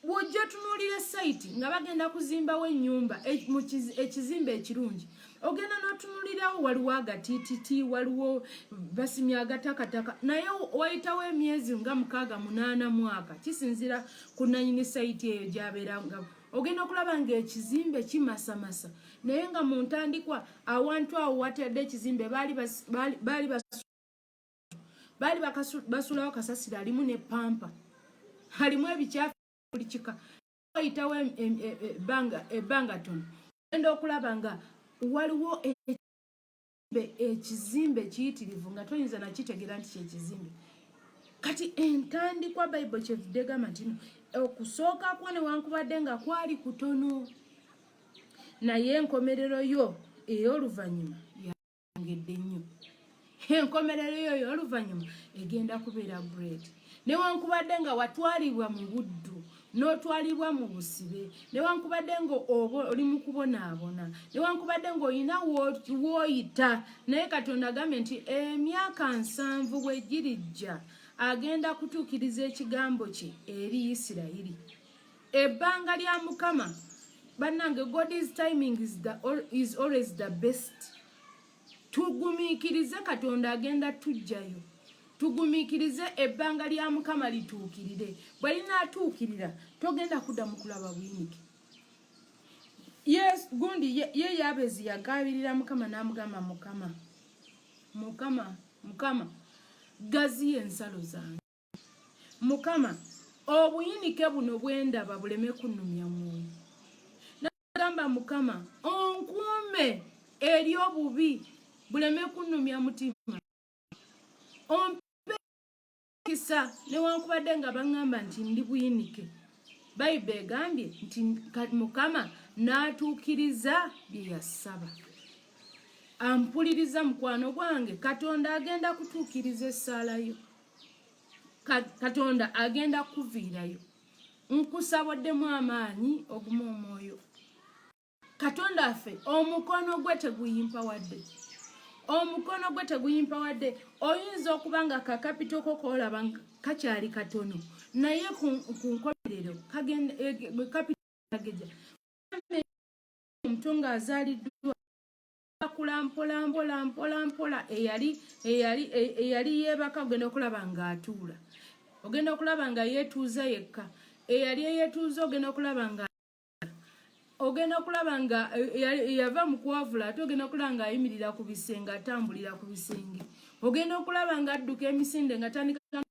Bw'ojja tunuulira site nga bagenda kuzimbawo ennyumba ekizimbe ekirungi. Ogenda n'otunuulirawo waliwo agatiititi, waliwo basimya agatakataka. Naye wayitawo emyezi nga 6-8 mwaka. Kisinzira ku nannyini site eyo gy'abeeranga. Ogenda okulaba ng'ekizimbe kimasamasa. Naye nga mu ntandikwa awantu awo watadde ekizimbe baali basulawo kasasiro alimu ne pampa. Halimu ebikyafu buli kika. Wayitawo ebbanga tono. Ogenda okulaba nga waliwo ekizimbe kiyitirivu nga toyinza nakitegeera nti kyekizimbe. Kati entandikwa Bayibuli kyevudde gamba nti okusooka kwa newankubadde nga kwali kutono. Naye enkomerero yo ey'oluvannyuma yangedde nnyo. Enkomerero yo ey'oluvannyuma egenda kubeera great. Newankubadde nga watwalibwa mu buddu, n'otwalibwa mu busibe, newankubadde nga oli mu kubonaabona, newankubadde ng'olina w'oyita, naye Katonda agambye nti emyaka 7 bwe girijja agenda kutuukiriza ekigambo kye eri Isirayiri. Ebbanga lya Mukama, bannange, God's timing is always the best. Tugumiikirize Katonda agenda tujjayo. Tugumiikirize ebbanga lya Mukama lituukirire. Bwe linaatuukirira togenda kuddamu kulaba buyinike. Yes, gundi ye Yabezi yagabirira Mukama n'amugamba Mukama gaziya ensalo zange. Mukama obuyinike buno bwendaba buleme kunnumya mwoyo. N'agamba Mukama onkuume eri obubi buleme kunnumya mutima. Ompe kisa newankubadde nga baŋŋamba nti ndi buyinike. Bayibuli egambye nti Mukama n'atuukiriza bye yasaba. Ampuliriza mukwano gwange, Katonda agenda kutuukiriza essaala yo. Katonda agenda kuviirayo. Nkusaboddemu amaanyi oguma omwoyo. Katonda affe omukono gwe teguyimpawadde. Omukono gwe teguyimpawadde. Oyinza okuba nga kakapito ko koolaba kakyali katono. Naye ku nkomerero kapito kageja. Omuntu ng'azaaliddwa akula mpola eyali yeebaka ogenda okulaba ng'atuula. Ogenda okulaba nga yeetuuza yekka. Eyali eyeetuuza ogenda okulaba nga yava mu kwavula ate ogenda okulaba ng'ayimirira ku bisenge atambulira ku bisenge. Ogenda okulaba ng'adduka emisinde nga tandika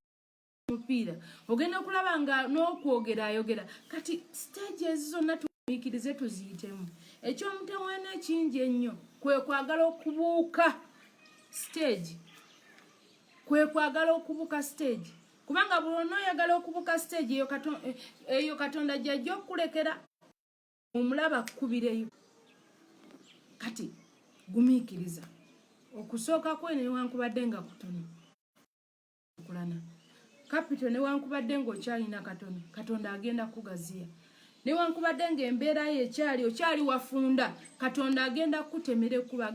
omupiira. Ogenda okulaba nga n'okwogera ayogera. Kati stage ezo zonna tumiikirize tuziyitemu. Eky'omutawaana ekingi ennyo kwe kwagala okubuuka stage. Kubanga buli onooyagala okubuuka stage eyo Katonda gy'ajja okukulekera omulaba kubireyo. Kati gumiikiriza. Okusooka kwe newankubadde nga kutono. Kulana. Kapito newankubadde ng'okyalina katono. Katonda agenda kugaziya. Newankubadde ng'embeera ye okyali wafunda. Katonda agenda kutemera ekkuba.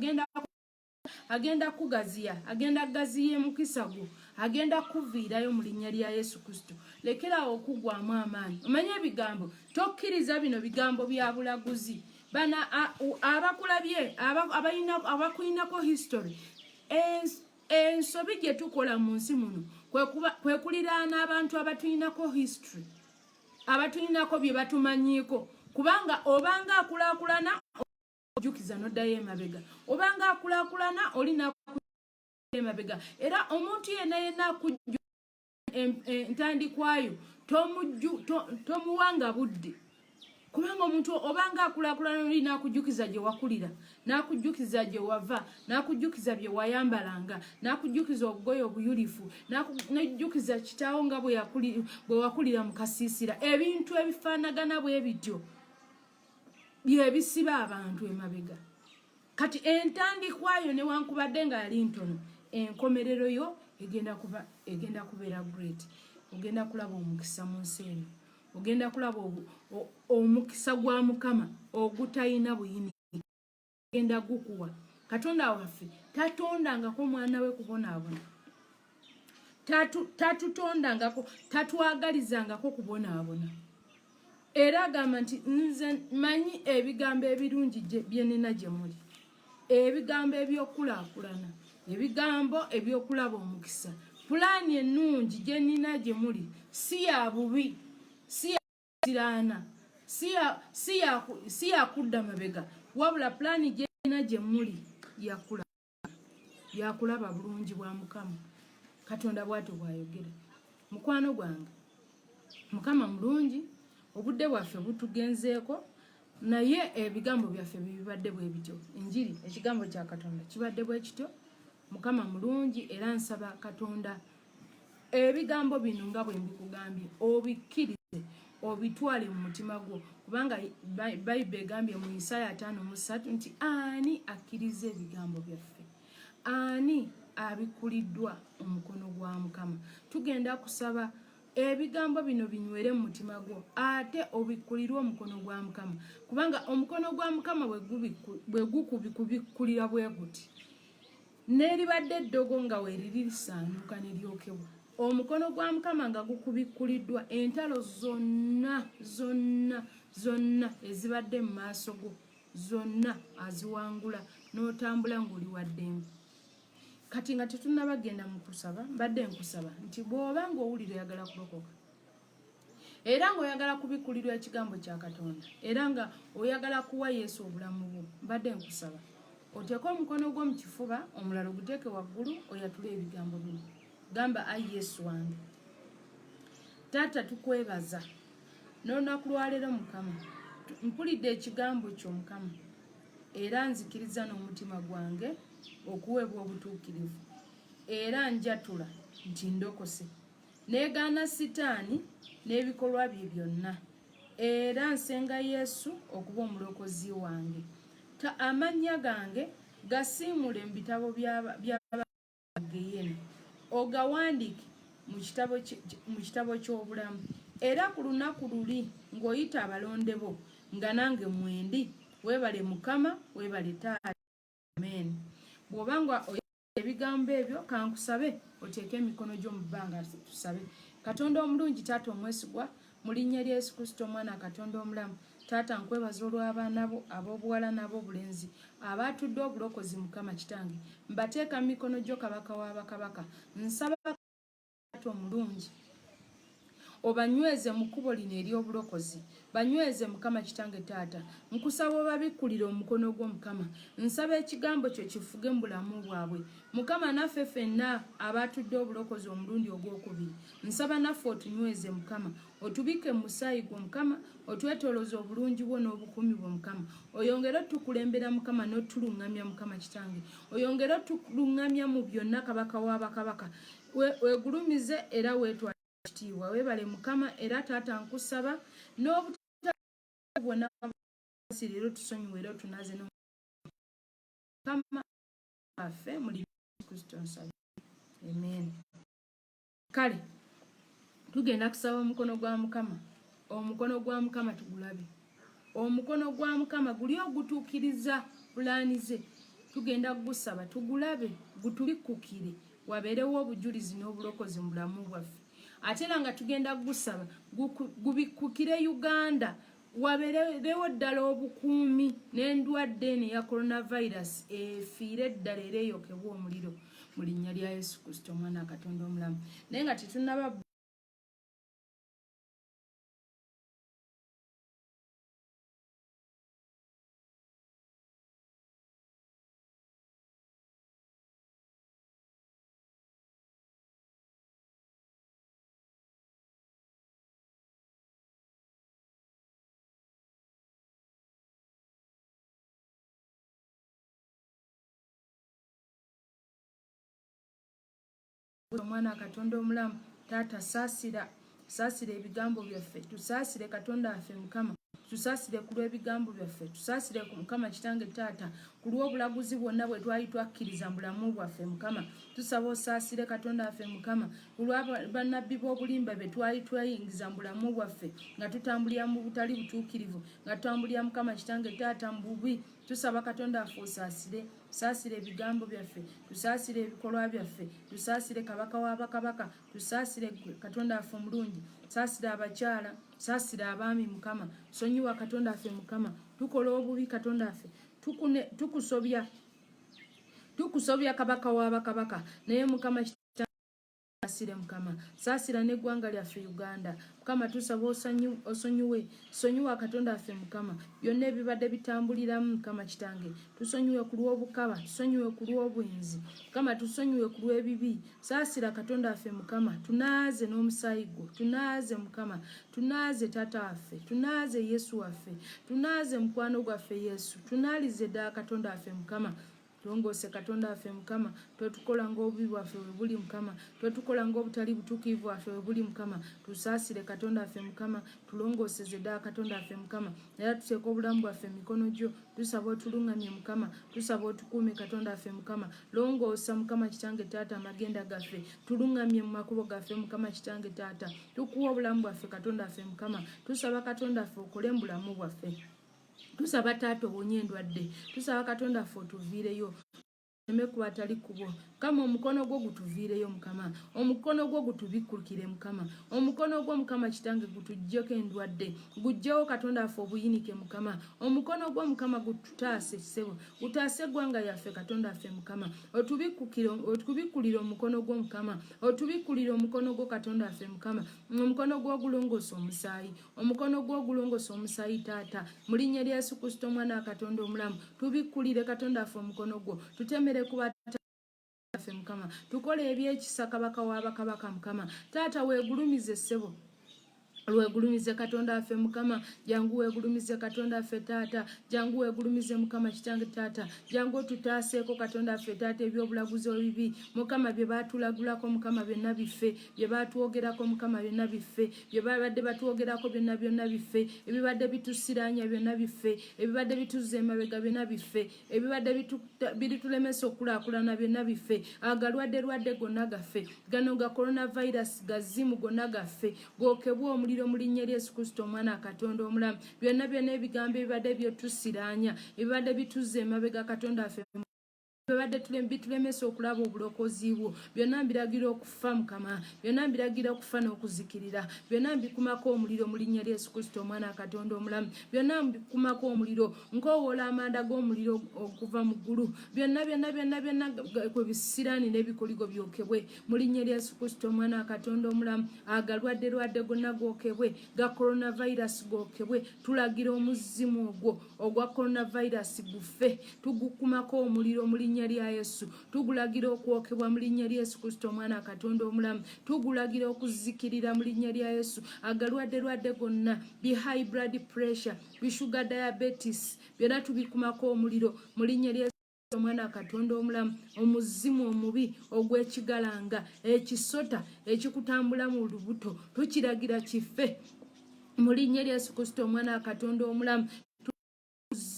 Agenda kugaziya. Agenda kugaziya emukisa gwo. Agenda kuviirayo mu linnya lya Yesu Kristo. Lekerawo okugwamu amaanyi. Omanye ebigambo. Tokkiriza bino bigambo bya bulaguzi. bana abakulabye abakulinako history ensobi gye tukola mu nsi muno kwe kuliraana abantu abatulinako history abatulinako bye batumanyiiko kubanga obanga akulaakulana ojjukiza n'oddayo emabega obanga akulaakulana olina emabega era omuntu yenna akujju entandikwayo tomuwanga budde kubanga omuntu obanga akulaakulana olina akujjukiza gye wakulira n'akujjukiza gye wava n'akujjukiza bye wayambalanga n'akujjukiza obugoye obuyulifu n'akujjukiza kitaawo nga bwe wakulira mu kasiisira ebintu ebifaanagana bwe bityo byebisiba abantu emabega kati entandikwayo newankubadde nga yali ntono enkomerero yo egenda kubeera great ogenda kulaba omukisa mu nsi eno ogenda kulaba omukisa gwa Mukama ogutayina buyini ogenda gukuwa Katonda waffe tatondangako mwana we kubonaabona tatutondangako tatwagalizangako kubonaabona era agamba nti nze manyi ebigambo ebirungi bye nina gye muli ebigambo ebyokulaakulana ebigambo ebyokulaba omukisa pulaani ennungi gye nina gye muli si ya bubi si ya siraana si ya kudda mabega wabula pulaani gye nina gye muli yakulaba bulungi bwa Mukama Katonda bw'atyo bw'ayogera mukwano gwange Mukama mulungi obudde bwaffe butugenzeeko naye ebigambo byaffe bibadde bwe bityo enjiri ekigambo kya Katonda kibadde bwe kityo Mukama mulungi era nsaba Katonda ebigambo bino nga bwe mbikugambye obikkirize obitwale mu mutima gwo kubanga Bayibuli egambye mu Isaya 5:3 nti ani akkiriza ebigambo byaffe ani abikuliddwa omukono gwa Mukama tugenda kusaba ebigambo bino binywere mu mutima gwo ate obikulirwe omukono gwa Mukama kubanga omukono gwa Mukama bwe gukubikkulira bwe guti neribadde eddogo nga weeririsaanuka ne lyokebwa omukono gwa Mukama nga gukubikkuliddwa entalo zonna ezibadde mu maaso go zonna aziwangula n'otambula ng'oli waddembe kati nga tetunnabagenda mu kusaba mbadde nkusaba nti bw'oba ng'owulira oyagala kulokoka era ng'oyagala kubikkulirwa ekigambo kya Katonda era nga oyagala kuwa Yesu obulamu bwo mbadde nkusaba oteeke omukono gwo mu kifuba omulala oguteeke waggulu oyatule ebigambo bino gamba ayi Yesu wange Taata tukwebaza n'olunaku lwaleero Mukama mpulidde ekigambo kyo Mukama era nzikiriza n'omutima gwange okuweebwa obutuukirivu era njatula nti ndokose neegaana sitaani n'ebikolwa bye byonna era nsenga Yesu okuba omulokozi wange amannya gange gasiimule mu bitabo by'abageyeni ogawandiike mu kitabo ky'obulamu era ku lunaku luli ng'oyita abalonde bo nga nange mwendi weebale Mukama weebale Taata amen bw'oba nga ebigambo ebyo kankusabe oteeke emikono gyo mu bbanga tusabe Katonda omulungi Taata omwesigwa mu linnya lya Yesu Kristo omwana Katonda omulamu Taata nkwebaza olw'abaana bo ab'obuwala n'ab'obulenzi abaatudde obulokozi Mukama kitange mbateeka mu mikono gyo kabaka w'abakabaka nsaba Taata omulungi obanyweze mu kkubo lino ery'obulokozi banyweze Mukama kitange Taata nkusaba obabikkulire omukono gwo Mukama nsaba ekigambo kyo kifuge mu bulamu bwabwe Mukama naffe ffenna abaatudde obulokozi omulundi ogwokubiri nsaba naffe otunyweze Mukama otubike mu musaayi gwo Mukama otwetoloze obulungi bwo n'obukuumi bwo Mukama oyongere otukulembera Mukama n'otuluŋŋamya Mukama kitange oyongere otuluŋŋamya mu byonna kabaka w'abakabaka weegulumize era weetwale kitiibwa weebale Mukama era Taata nkusaba n'obutabona leero tusonyiwe era otunaze n'Omukama waffe muli Kristo nsaba amen kale tugenda kusaba omukono gwa Mukama tugulabe omukono gwa Mukama guli ogutuukiriza pulaani ze tugenda gusaba tugulabe gutulikkukire wabeerewo obujulizi n'obulokozi mu bulamu bwaffe ate era nga tugenda gusaba gubikkukire Uganda waberewo ddala obukuumi n'endwadde eno eya coronavirus efiire ddala era eyokebwa omuliro mu linnya lya Yesu Kristo omwana wa Katonda omulamu. Naye nga tetunnaba omwana wa Katonda omulamu. Taata saasira ebigambo byaffe, tusaasire Katonda waffe Mukama, tusaasire ku lw'ebigambo byaffe, tusaasire ku Mukama Kitange Taata ku lw'obulaguzi bwonna bwe twali twakkiriza mu bulamu bwaffe Mukama. Tusaba osaasire Katonda waffe Mukama ku lwa bannabbi b'obulimba be twali twayingiza mu bulamu bwaffe nga tutambulira mu butali butuukirivu, nga tutambulira Mukama Kitange Taata mu bubi. Tusaba Katonda waffe osaasire, tusaasire ebigambo byaffe, tusaasire ebikolwa byaffe, tusaasire kabaka w'abakabaka, tusaasire Katonda waffe omulungi, saasire abakyala, saasire abaami Mukama. Sonyiwa Katonda waffe Mukama, tukola obubi Katonda waffe, tukusobya kabaka w'abakabaka, naye Mukama saasire Mukama, saasira n'eggwanga lyaffe Uganda Mukama. Tusaba osonyiwe Katonda waffe Mukama, byonna ebibadde bitambuliramu Mukama Kitange, tusonyiwe ku lw'obukaba, tusonyiwe ku lw'obwenzi Mukama, tusonyiwe ku lw'ebibi. Saasira Katonda waffe Mukama, tunaaze n'omusaayi gwo, tunaaze Mukama, tunaaze Taata waffe, tunaaze Yesu waffe, tunaaze mukwano gwaffe Yesu, tunaalize ddala Katonda waffe Mukama. Tulongoose Katonda waffe Mukama, twetukola ng'obubi bwaffe bwe buli Mukama, twetukola ng'obutali butuukirivu bwaffe bwe buli Mukama. Tusaasire Katonda waffe Mukama, tulongooseze ddala Katonda waffe Mukama, era tuteeka obulamu bwaffe mu mikono gyo. Tusaba otulungamye Mukama, tusaba otukuume Katonda waffe Mukama. Longoosa Mukama Kitange Taata amagenda gaffe, tulungamye mu makubo gaffe Mukama Kitange Taata. Tukuwa obulamu bwaffe Katonda waffe Mukama, tusaba Katonda waffe okole mu bulamu bwaffe. Tusaba Taata owonye endwadde, tusaba Katonda waffe otuviireyo ku batali kubo Mukama. Omukono gwo gutuviireyo Mukama, omukono gwo gutubikkukire Mukama, omukono gwo Mukama Kitange gutuggyeko endwadde, gujjewo Katonda waffe obuyinike Mukama, omukono gwo Mukama gututaase ssebo, gutaase eggwanga lyaffe Katonda waffe Mukama, otubikkulire omukono gwo Mukama, otubikkulire omukono gwo Katonda waffe Mukama, omukono gwo ogulongoosa omusaayi, omukono gwo ogulongoosa omusaayi Taata, mu linnya lya Yesu Kristo omwana wa Katonda omulamu. Tubikkulire Katonda waffe omukono gwo, tutemere kuba waffe Mukama, tukole ebyekisa kabaka w'abakabaka Mukama. Taata weegulumize ssebo, lwegulumize Katonda waffe Mukama, jangu weegulumize Katonda waffe Taata, jangu weegulumize Mukama Kitange Taata, jangu otutaaseeko Katonda waffe Taata ebyobulaguzi ebibi Mukama bye baatulagulako Mukama byonna biffe, bye baatwogerako Mukama byonna biffe, bye babadde batwogerako byonna biffe, ebibadde bitusiraanya byonna biffe, ebibadde bituzza emabega byonna biffe, ebibadde biritulemesa okulaakulana byonna biffe, agalwadde gonna gaffe, gano ga coronavirus gazimu gonna gaffe, gookebwa omuliro mu linnya lya Yesu Kristo omwana wa Katonda omulamu. Byonna ebigambo ebibadde byetusiraanya, ebibadde bituzza emabega Katonda waffe, ebibadde bitulemesa okulaba obulokozi bwo, byonna mbiragira okufa Mukama, byonna mbiragira okufa n'okuzikirira, byonna mbikumako omuliro mu linnya lya Yesu Kristo omwana wa Katonda omulamu, byonna mbikumako omuliro, nkowoola amanda g'omuliro okuva mu ggulu, byonna kwe bisiraani n'ebikoligo byokebwe mu linnya lya Yesu Kristo omwana wa Katonda omulamu. Agalwadde gonna gookebwe, ga coronavirus gookebwe, tulagira omuzimu ogwa coronavirus gufe, tugukumako omuliro mu linnya lya Yesu, tugulagira okwokebwa mu linnya lya Yesu Kristo omwana wa Katonda omulamu, tugulagira okuzikirira mu linnya lya Yesu. Agalwadde gonna, bi high blood pressure, bi sugar diabetes, byonna tubikumako omuliro mu linnya lya Yesu omwana wa Katonda omulamu. Omuzimu omubi ogw'ekigalanga, ekisota ekikutambula mu lubuto, tukiragira kife mu linnya lya Yesu Kristo omwana wa Katonda omulamu.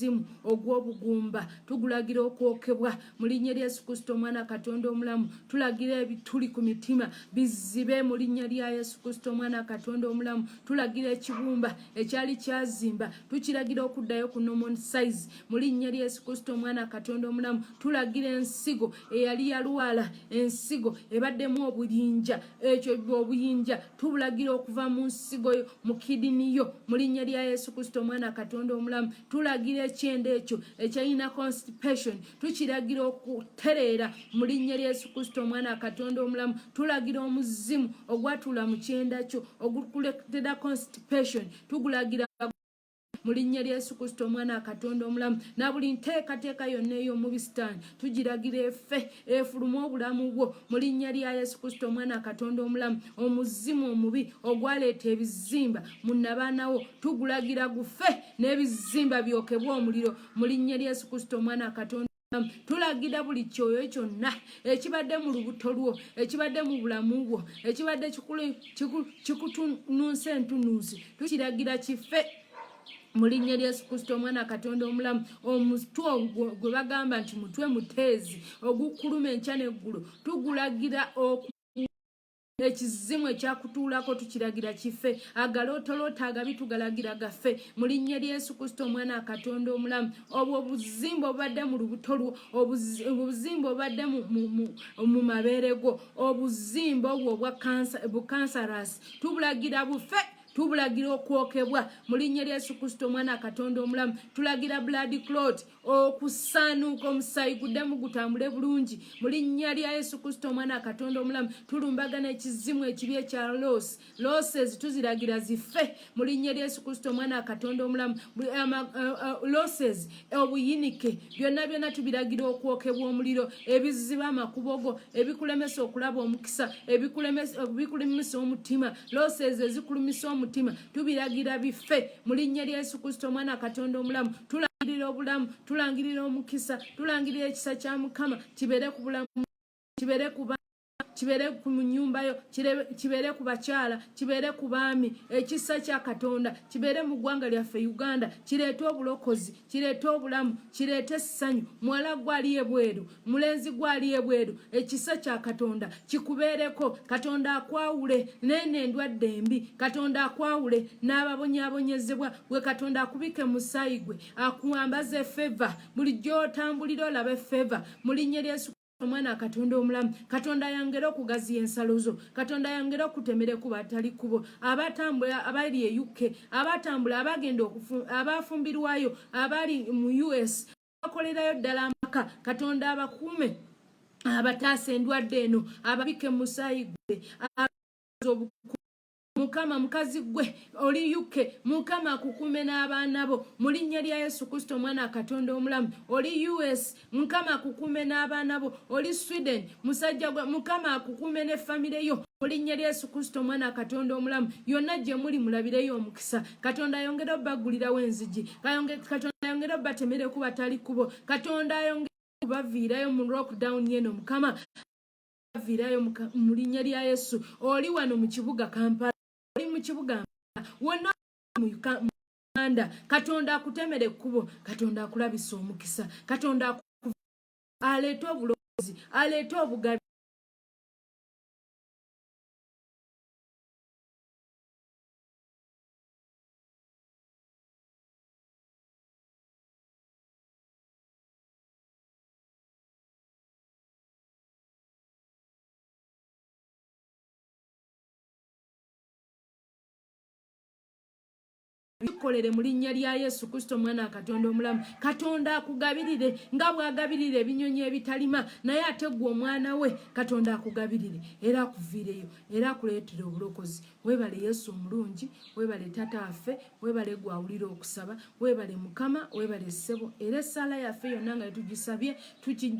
omuzimu ogw'obugumba tugulagira okwokebwa mu linnya lya Yesu Kristo omwana Katonda omulamu. Tulagira ebituli ku mitima bizibe mu linnya lya Yesu Kristo omwana Katonda omulamu. Tulagira ekibumba ekyali kyazimba tukiragira okuddayo ku normal size mu linnya lya Yesu Kristo omwana Katonda omulamu. Tulagira ensigo eyali yalwala, ensigo ebaddemu obuyinja, ekyo obuyinja tubulagira okuva mu nsigo yo mu kidini yo mu linnya lya Yesu Kristo omwana Katonda omulamu. Tulagira ekyende ekyo ekyalina constipation tukiragira okutereera mu linnya lya Yesu Kristo omwana Katonda omulamu. Tulagira omuzimu ogwatula mu kyenda kyo ogukuleetera constipation tugulagira mu linnya lya Yesu Kristo omwana Katonda omulamu. Na buli nteekateeka yonna ey'omubisitaani tugiragira efuluma obulamu bwo mu linnya lya Yesu Kristo omwana Katonda omulamu. Omuzimu omubi ogwaleeta ebizimba mu nabaana wo tugulagira gufe n'ebizimba byokebwa omuliro mu linnya lya Yesu Kristo omwana Katonda. Tulagira buli kyoyo kyonna ekibadde mu lubuto lwo, ekibadde mu bulamu bwo, ekibadde kikutunuusa entunuusi tukiragira kife mu linnya lya Yesu Kristo omwana Katonda omulamu. Omutwe gwe bagamba nti mutwe muteezi ogukuluma enkya n'eggulu tugulagira ekizimu ekyakutuulako tukiragira kife. Agalootoloota agabi tugalagira gafe mu linnya lya Yesu Kristo omwana Katonda omulamu. Obwo obuzimba obadde mu lubuto lwo, obuzimba obadde mu mabeere go, obuzimba obwo obwa cancerous tubulagira bufe tubulagira okwokebwa mu linnya lya Yesu Kristo omwana Katonda omulamu. Tulagira blood clot okusaanuuka omusaayi guddemu gutambule bulungi mu linnya lya Yesu Kristo omwana Katonda omulamu. Tulumbagana ekizimu ekibi ekya losses tuziragira zife mu linnya lya Yesu Kristo omwana Katonda omulamu. Losses obuyinike byonna tubiragira okwokebwa omuliro. Ebiziba amakubo go, ebikulemesa okulaba omukisa, ebikulemesa omutima, losses ezikulumisa omutima tubiragira bife mu linnya lya Yesu Kristo omwana Katonda omulamu. Tulangirira obulamu, tulangirira omukisa, tulangirira ekisa kya Mukama kibere ku bulamu, kibere ku nyumba yo, kibere ku bakyala, kibere ku baami. Ekisa kya Katonda kibere mu ggwanga lyaffe Uganda, kireete obulokozi, kireete obulamu, kireete essanyu. Muwala gwali ebweru, mulenzi gwali ebweru, ekisa kya Katonda kikubeereko. Katonda akwawule n'endwadde embi, Katonda akwawule n'ababonyaabonyezebwa, we Katonda akubike musaayi gwe, akuwambaze favor, bulijjo otambulira olabe favor mu linnya lya Yesu omwana Katonda omulamu. Katonda yangera okugaziya ensalo zo, Katonda yangera okutemere ku batali kubo, abatambula abali e UK, abatambula abagenda abafumbirwayo, abali mu US bakolerayo ddala amaka. Katonda abakuume abataasa endwadde eno, ababike musaayi gwe. Mukama mukazi gwe oli UK, Mukama akukume n'abaana bo mu linnya lya Yesu Kristo omwana Katonda omulamu. Oli US, Mukama akukume n'abaana bo. Oli Sweden, musajja gwe Mukama akukume ne family yo mu linnya lya Yesu Kristo omwana Katonda omulamu. Yonna gye muli mulabireyo omukisa. Katonda yongera obbagulirawo enzigi, Katonda yongera obbatemere ku batali kubo, Katonda yongera kubaviirayo mu lockdown yeno. Mukama virayo mu linnya lya Yesu. Oli wano mu kibuga Kampala, oli mu kibuga wonna mu Uganda, Katonda akutemere kubo, Katonda akulabisa omukisa, Katonda aleete obulokozi, aleete obugabi. Bikolere mu linnya lya Yesu Kristo omwana Katonda omulamu. Katonda akugabirire nga bwagabirire ebinyonyi ebitalima, naye ate gwe omwana we Katonda akugabirire era akuviireyo era akuleetere obulokozi. Weebale Yesu omulungi, weebale Taata waffe, weebale gwawulira okusaba, weebale Mukama, weebale ssebo. Era essaala yaffe yonna nga tugisabye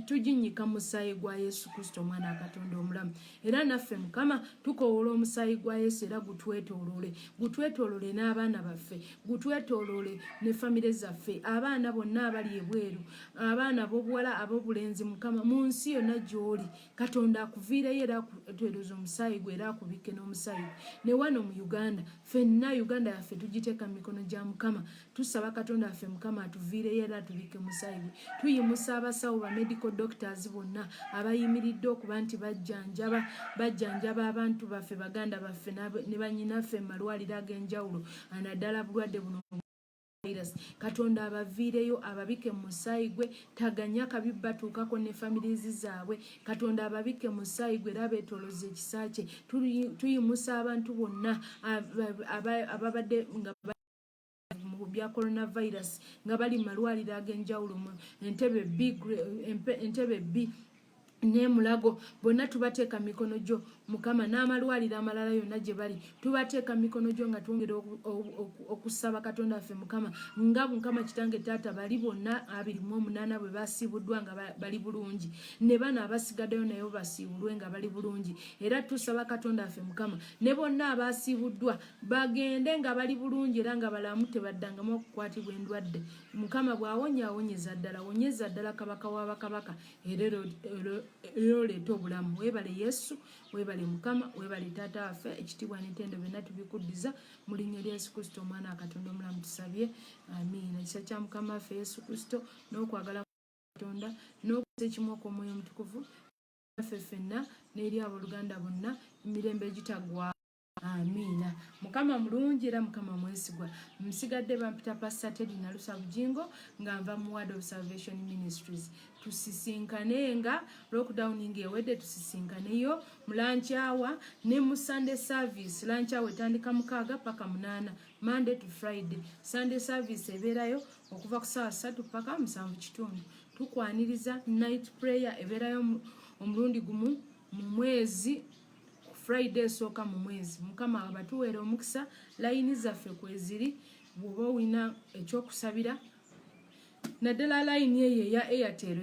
tuginnyika mu musaayi gwa Yesu Kristo omwana Katonda omulamu. Era naffe Mukama tukowoola omusaayi gwa Yesu era gutwetoolole n'abaana baffe. gutwetoolole ne famire zaffe, abaana bonna abali ebweru, abaana ab'obuwala ab'obulenzi, Mukama mu nsi yonna gy'oli, Katonda akuviireyo era akutweroza omusaayi gwe era akubikke n'omusaayi gwe. Ne wano mu Uganda, ffenna Uganda yaffe tugiteeka mu mikono gya Mukama. Tusaba Katonda waffe Mukama atuviireyo era atubikke musaayi gwe. Tuyimusa abasawo ba medical doctors bonna abayimiridde okuba nti bajjanjaba abantu baffe, baganda baffe ne bannyinaffe mu malwaliro ag'enjawulo, naddala bulwadde buno virus. Katonda abaviireyo ababike mu musaayi gwe, taganya kabi batuukako ne famirizi zaabwe. Katonda ababike mu musaayi gwe era beetooloze ekisa kye. Tuyimusa abantu bonna ababadde nga bya coronavirus nga bali mu malwaliro ag'enjawulo, Entebbe B ne Mulago, bonna tubateeka mikono gyo Mukama, n'amalwaliro amalala yonna gye bali tubateeka mikono gyo nga twongera okusaba Katonda waffe Mukama, nga Mukama kitange taata bali bonna 28 bwe basiibuddwa nga bali bulungi, ne bano abasigaddeyo nayo basiibulwe nga bali bulungi. Era tusaba Katonda waffe Mukama, ne bonna abasiibuddwa bagende nga bali bulungi era nga balamu tebaddangamu okukwatibwa endwadde. Mukama bw'awonya awonyeza ddala, wonyeza ddala kabaka w'abakabaka era oleeta obulamu. Weebale Yesu, weebale Mukama, weebale taata waffe, ekitiibwa n'entendo byonna tubikuddiza mu linnya lya Yesu Kristo omwana wa Katonda omulamu tusabye, amiina. Ekisa kya Mukama waffe Yesu Kristo n'okwagala Katonda n'okusa ekimu kw'Omwoyo Omutukuvu waffe ffenna n'eri abooluganda bonna emirembe egitaggwaawo. Amiina. Mukama mulungi era Mukama mwesigwa. Musigadde bampita Pastor Teddy Nalusa Bujingo nga nva mu Word of Salvation Ministries. Tusisinkanenga lockdown ng'ewedde, tusisinkaneyo mu lunch hour ne mu Sunday service. Lunch hour etandika 6 paka 8, Monday to Friday. Sunday service ebeerayo okuva ku ssaawa 3 paka 7:30. Tukwaniriza night prayer ebeerayo omulundi gumu mu mwezi, Friday sooka mu mwezi. Mukama abatuweera omukisa. Layini zaffe kweziri, bw'oba olina ekyokusabira naddala layini eyo eya Airtel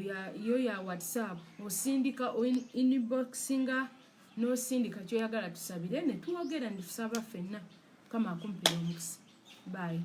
yo ya WhatsApp osindika inboxinga n'osindika kyoyagala tusabire ne tuwogera ne tusaba ffenna. Mukama akumpeera omukisa. Bye.